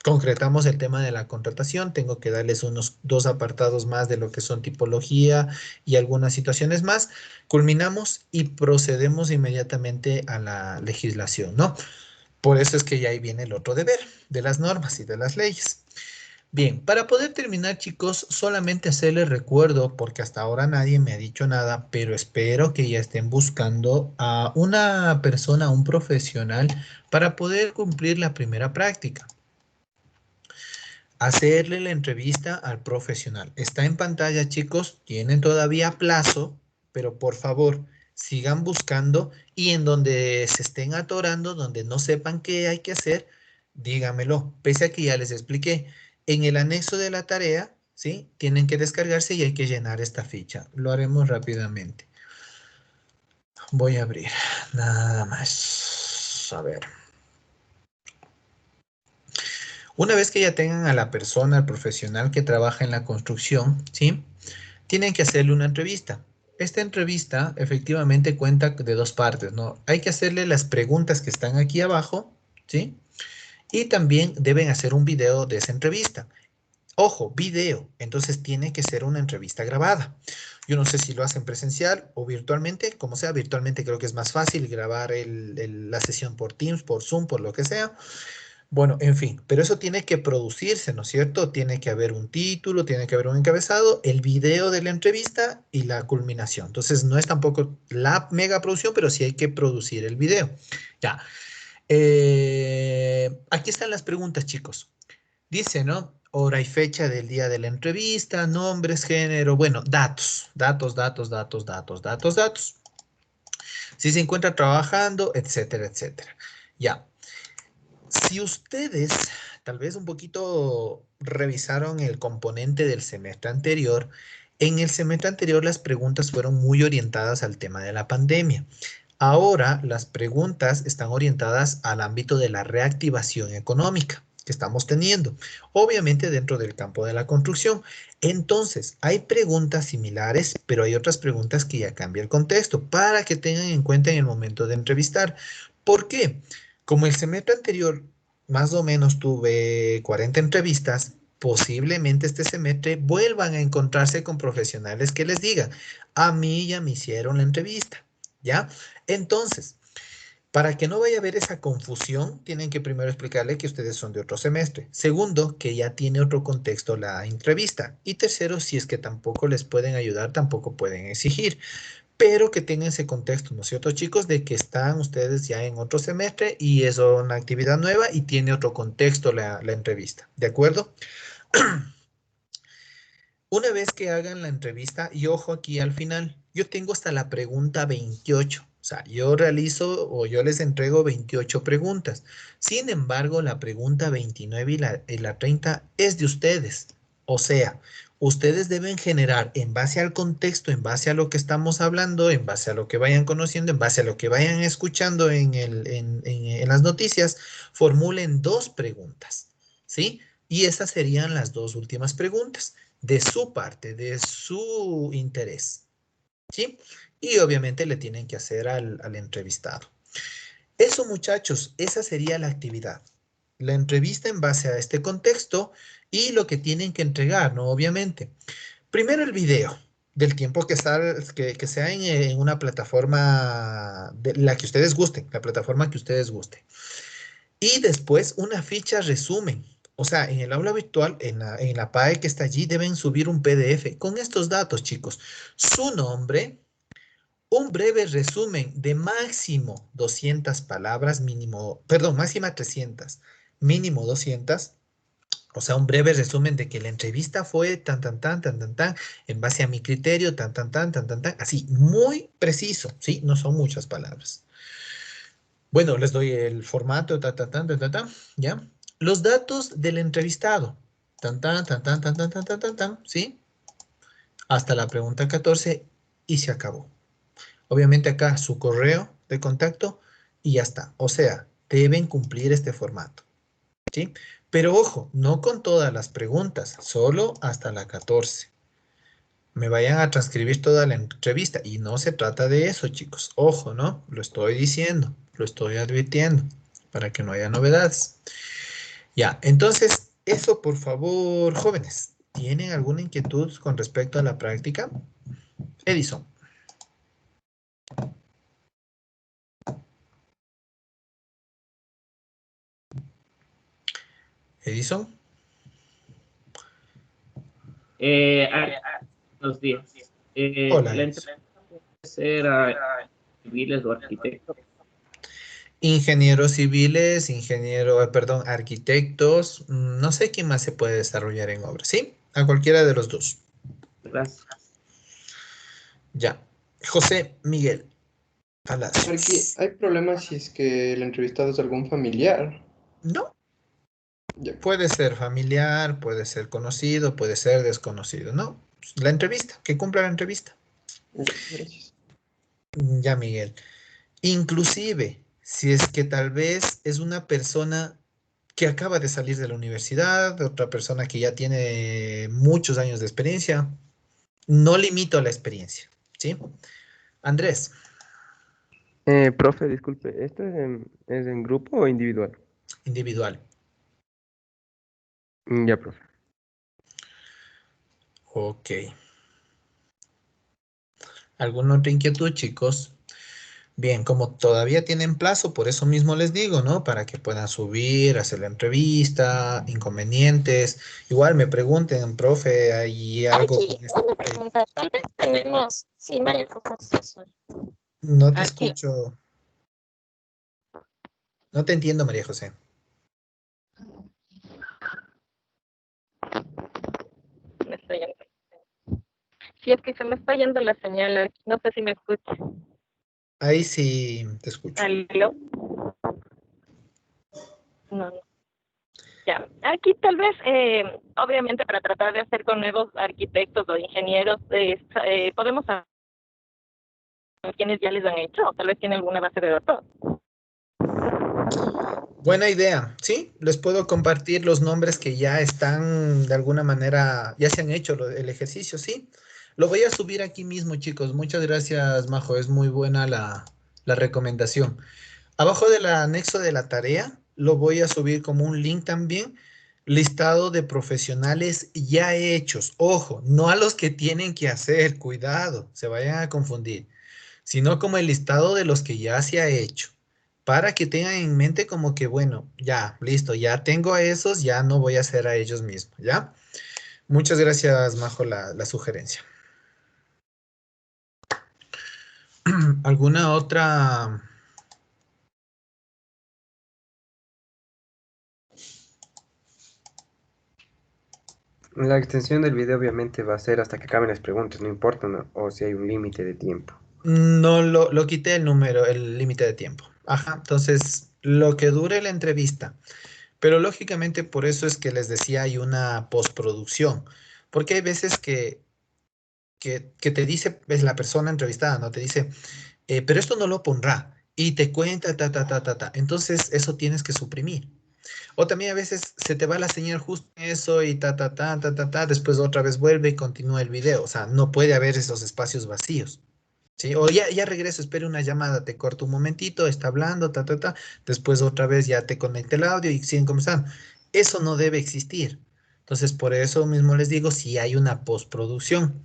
concretamos el tema de la contratación, tengo que darles unos 2 apartados más de lo que son tipología y algunas situaciones más, culminamos y procedemos inmediatamente a la legislación, ¿no? Por eso es que ya ahí viene el otro deber de las normas y de las leyes. Bien, para poder terminar, chicos, solamente hacerles recuerdo, porque hasta ahora nadie me ha dicho nada, pero espero que ya estén buscando a una persona, un profesional, para poder cumplir la primera práctica. Hacerle la entrevista al profesional. Está en pantalla, chicos, tienen todavía plazo, pero por favor, sigan buscando y en donde se estén atorando, donde no sepan qué hay que hacer, dígamelo, pese a que ya les expliqué. En el anexo de la tarea, ¿sí? Tienen que descargarse y hay que llenar esta ficha. Lo haremos rápidamente. Voy a abrir, nada más. A ver. Una vez que ya tengan a la persona, al profesional que trabaja en la construcción, ¿sí? Tienen que hacerle una entrevista. Esta entrevista efectivamente cuenta de dos partes, ¿no? Hay que hacerle las preguntas que están aquí abajo, ¿sí? Y también deben hacer un video de esa entrevista. Ojo, video. Entonces tiene que ser una entrevista grabada. Yo no sé si lo hacen presencial o virtualmente, como sea, virtualmente creo que es más fácil grabar la sesión por Teams, por Zoom, por lo que sea. Bueno, en fin, pero eso tiene que producirse, ¿no es cierto? Tiene que haber un título, tiene que haber un encabezado, el video de la entrevista y la culminación. Entonces, no es tampoco la mega producción, pero sí hay que producir el video. Ya. Aquí están las preguntas, chicos. Dice, ¿no? Hora y fecha del día de la entrevista, nombres, género, bueno, datos. Si se encuentra trabajando, etcétera, etcétera. Ya. Si ustedes tal vez un poquito revisaron el componente del semestre anterior, en el semestre anterior las preguntas fueron muy orientadas al tema de la pandemia. Ahora las preguntas están orientadas al ámbito de la reactivación económica que estamos teniendo, obviamente dentro del campo de la construcción. Entonces, hay preguntas similares, pero hay otras preguntas que ya cambia el contexto para que tengan en cuenta en el momento de entrevistar. ¿Por qué? Como el semestre anterior más o menos tuve 40 entrevistas, posiblemente este semestre vuelvan a encontrarse con profesionales que les digan, a mí ya me hicieron la entrevista, ¿ya? Entonces, para que no vaya a haber esa confusión, tienen que primero explicarle que ustedes son de otro semestre. Segundo, que ya tiene otro contexto la entrevista. Y tercero, si es que tampoco les pueden ayudar, tampoco pueden exigir. Pero que tengan ese contexto, ¿no es cierto, chicos? De que están ustedes ya en otro semestre y es una actividad nueva y tiene otro contexto la entrevista. ¿De acuerdo? Una vez que hagan la entrevista, y ojo aquí al final, yo tengo hasta la pregunta 28. O sea, yo realizo o yo les entrego 28 preguntas. Sin embargo, la pregunta 29 y la 30 es de ustedes. O sea, ustedes deben generar en base al contexto, en base a lo que estamos hablando, en base a lo que vayan conociendo, en base a lo que vayan escuchando en las noticias, formulen dos preguntas, ¿sí? Y esas serían las dos últimas preguntas de su parte, de su interés, ¿sí? Y obviamente le tienen que hacer al entrevistado. Eso, muchachos, esa sería la actividad. La entrevista en base a este contexto y lo que tienen que entregar, ¿no? Obviamente. Primero el video del tiempo que sea en una plataforma de la que ustedes gusten, la plataforma que ustedes gusten. Y después una ficha resumen. O sea, en el aula virtual, en la PAE que está allí, deben subir un PDF con estos datos, chicos. Su nombre, un breve resumen de máximo 200 palabras, mínimo, perdón, máxima 300, mínimo 200. O sea, un breve resumen de que la entrevista fue tan, en base a mi criterio, tan, así, muy preciso, ¿sí? No son muchas palabras. Bueno, les doy el formato, ¿ya? Los datos del entrevistado, ¿sí? Hasta la pregunta 14 y se acabó. Obviamente acá su correo de contacto y ya está. O sea, deben cumplir este formato, ¿sí? Pero ojo, no con todas las preguntas, solo hasta la 14. Me vayan a transcribir toda la entrevista y no se trata de eso, chicos. Ojo, ¿no? Lo estoy diciendo, lo estoy advirtiendo para que no haya novedades. Ya, entonces, eso por favor, jóvenes. ¿Tienen alguna inquietud con respecto a la práctica? Edison. Edison. Buenos días. Hola. La entrevista puede ser a civiles o arquitectos. Ingenieros civiles, arquitectos, no sé quién más se puede desarrollar en obra, ¿sí? A cualquiera de los dos. Gracias. Ya. José Miguel Palacios. Aquí hay problemas si es que el entrevistado es algún familiar. No, Puede ser familiar, puede ser conocido, puede ser desconocido, ¿no? La entrevista, que cumpla la entrevista. Gracias. Ya, Miguel. Inclusive, si es que tal vez es una persona que acaba de salir de la universidad, otra persona que ya tiene muchos años de experiencia, no limito la experiencia, ¿sí? Andrés, Profe, disculpe, ¿esto es en grupo o individual? individual. Ya, profe. Ok. ¿Alguna otra inquietud, chicos? Bien, como todavía tienen plazo, por eso mismo les digo, ¿no? Para que puedan subir, hacer la entrevista, inconvenientes. Igual me pregunten, profe, ¿hay algo Aquí, con esto? una pregunta. Tal vez tenemos, sí, María José. No te Aquí, escucho, no te entiendo, María José. me estoy yendo. Sí, es que se me está yendo la señal. No sé si me escucha. Ahí sí te escucho. ¿Aló? No, no. Ya. Aquí tal vez, obviamente para tratar de hacer con nuevos arquitectos o ingenieros, podemos saber quiénes ya les han hecho, o tal vez tiene alguna base de datos. Buena idea, sí, les puedo compartir los nombres que ya están de alguna manera, ya se han hecho el ejercicio, sí. Lo voy a subir aquí mismo, chicos. Muchas gracias, Majo, es muy buena la recomendación. Abajo del anexo de la tarea, lo voy a subir como un link también, listado de profesionales ya hechos. Ojo, no a los que tienen que hacer, cuidado, se vayan a confundir, sino como el listado de los que ya se ha hecho, para que tengan en mente como que, bueno, ya, listo, ya tengo a esos, ya no voy a hacer a ellos mismos, ¿ya? Muchas gracias, Majo, la sugerencia. ¿Alguna otra? La extensión del video obviamente va a ser hasta que acaben las preguntas, no importa, ¿no? O si hay un límite de tiempo. No lo quité el número, el límite de tiempo. Ajá, entonces lo que dure la entrevista. Pero lógicamente por eso es que les decía hay una postproducción. Porque hay veces que te dice, es la persona entrevistada, ¿no? Te dice, pero esto no lo pondrá. Y te cuenta, ta, ta, ta, ta, ta. Entonces eso tienes que suprimir. O también a veces se te va la señal justo en eso y ta, ta, ta, ta, ta, ta. Después otra vez vuelve y continúa el video. O sea, no puede haber esos espacios vacíos. ¿Sí? O ya regreso, espere una llamada, te corto un momentito, está hablando, ta, ta, ta, después otra vez ya te conecta el audio y siguen conversando. Eso no debe existir. Entonces, por eso mismo les digo, si hay una postproducción.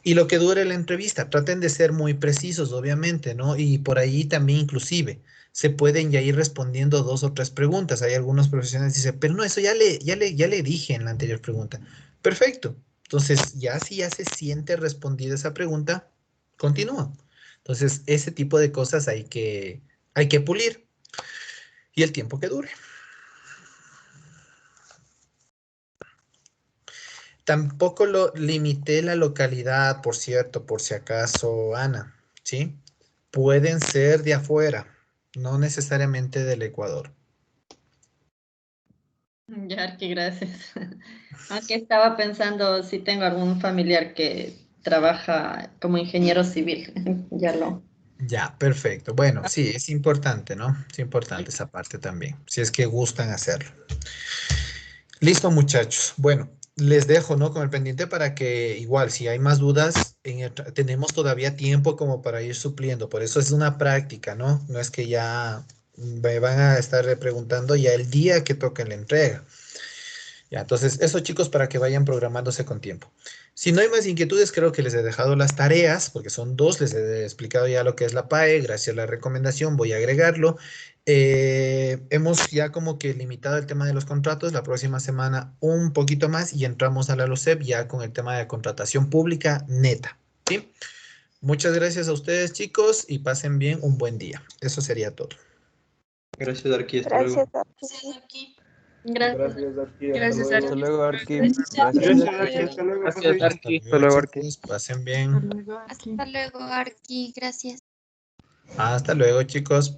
Y lo que dure la entrevista, traten de ser muy precisos, obviamente, ¿no? Y por ahí también inclusive se pueden ya ir respondiendo dos o tres preguntas. Hay algunos profesionales que dicen, pero no, eso ya le dije en la anterior pregunta. Perfecto. Entonces, ya si ya se siente respondida esa pregunta, continúa. Entonces, ese tipo de cosas hay que pulir. Y el tiempo que dure. Tampoco lo limité la localidad, por cierto, por si acaso, Ana, ¿sí? Pueden ser de afuera, no necesariamente del Ecuador. Ya, Arqui, gracias. Aunque estaba pensando si tengo algún familiar que trabaja como ingeniero civil. Ya lo. Ya, perfecto. Bueno, sí, es importante, ¿no? Es importante esa parte también, si es que gustan hacerlo. Listo, muchachos. Bueno, les dejo, ¿no? Con el pendiente para que igual, si hay más dudas, tenemos todavía tiempo como para ir supliendo. Por eso es una práctica, ¿no? No es que ya me van a estar preguntando ya el día que toquen la entrega. Ya, entonces, eso chicos, para que vayan programándose con tiempo. Si no hay más inquietudes, creo que les he dejado las tareas, porque son dos, les he explicado ya lo que es la PAE, gracias a la recomendación voy a agregarlo. Hemos ya como que limitado el tema de los contratos, la próxima semana un poquito más y entramos a la LOCEP ya con el tema de contratación pública neta, ¿sí? Muchas gracias a ustedes chicos y pasen bien un buen día. Eso sería todo. Gracias, Arqui. Hasta Gracias, luego. Arqui. Gracias. Gracias, Arqui. Hasta Gracias, luego. Hasta luego, Arqui. Gracias, Gracias. Arqui. Gracias, Arqui. Hasta luego, Gracias, profe. Arqui. Hasta Hasta luego, luego Arqui. chicos, pasen Hasta bien. luego, Arqui. Hasta luego, Arqui. Gracias. Hasta luego chicos.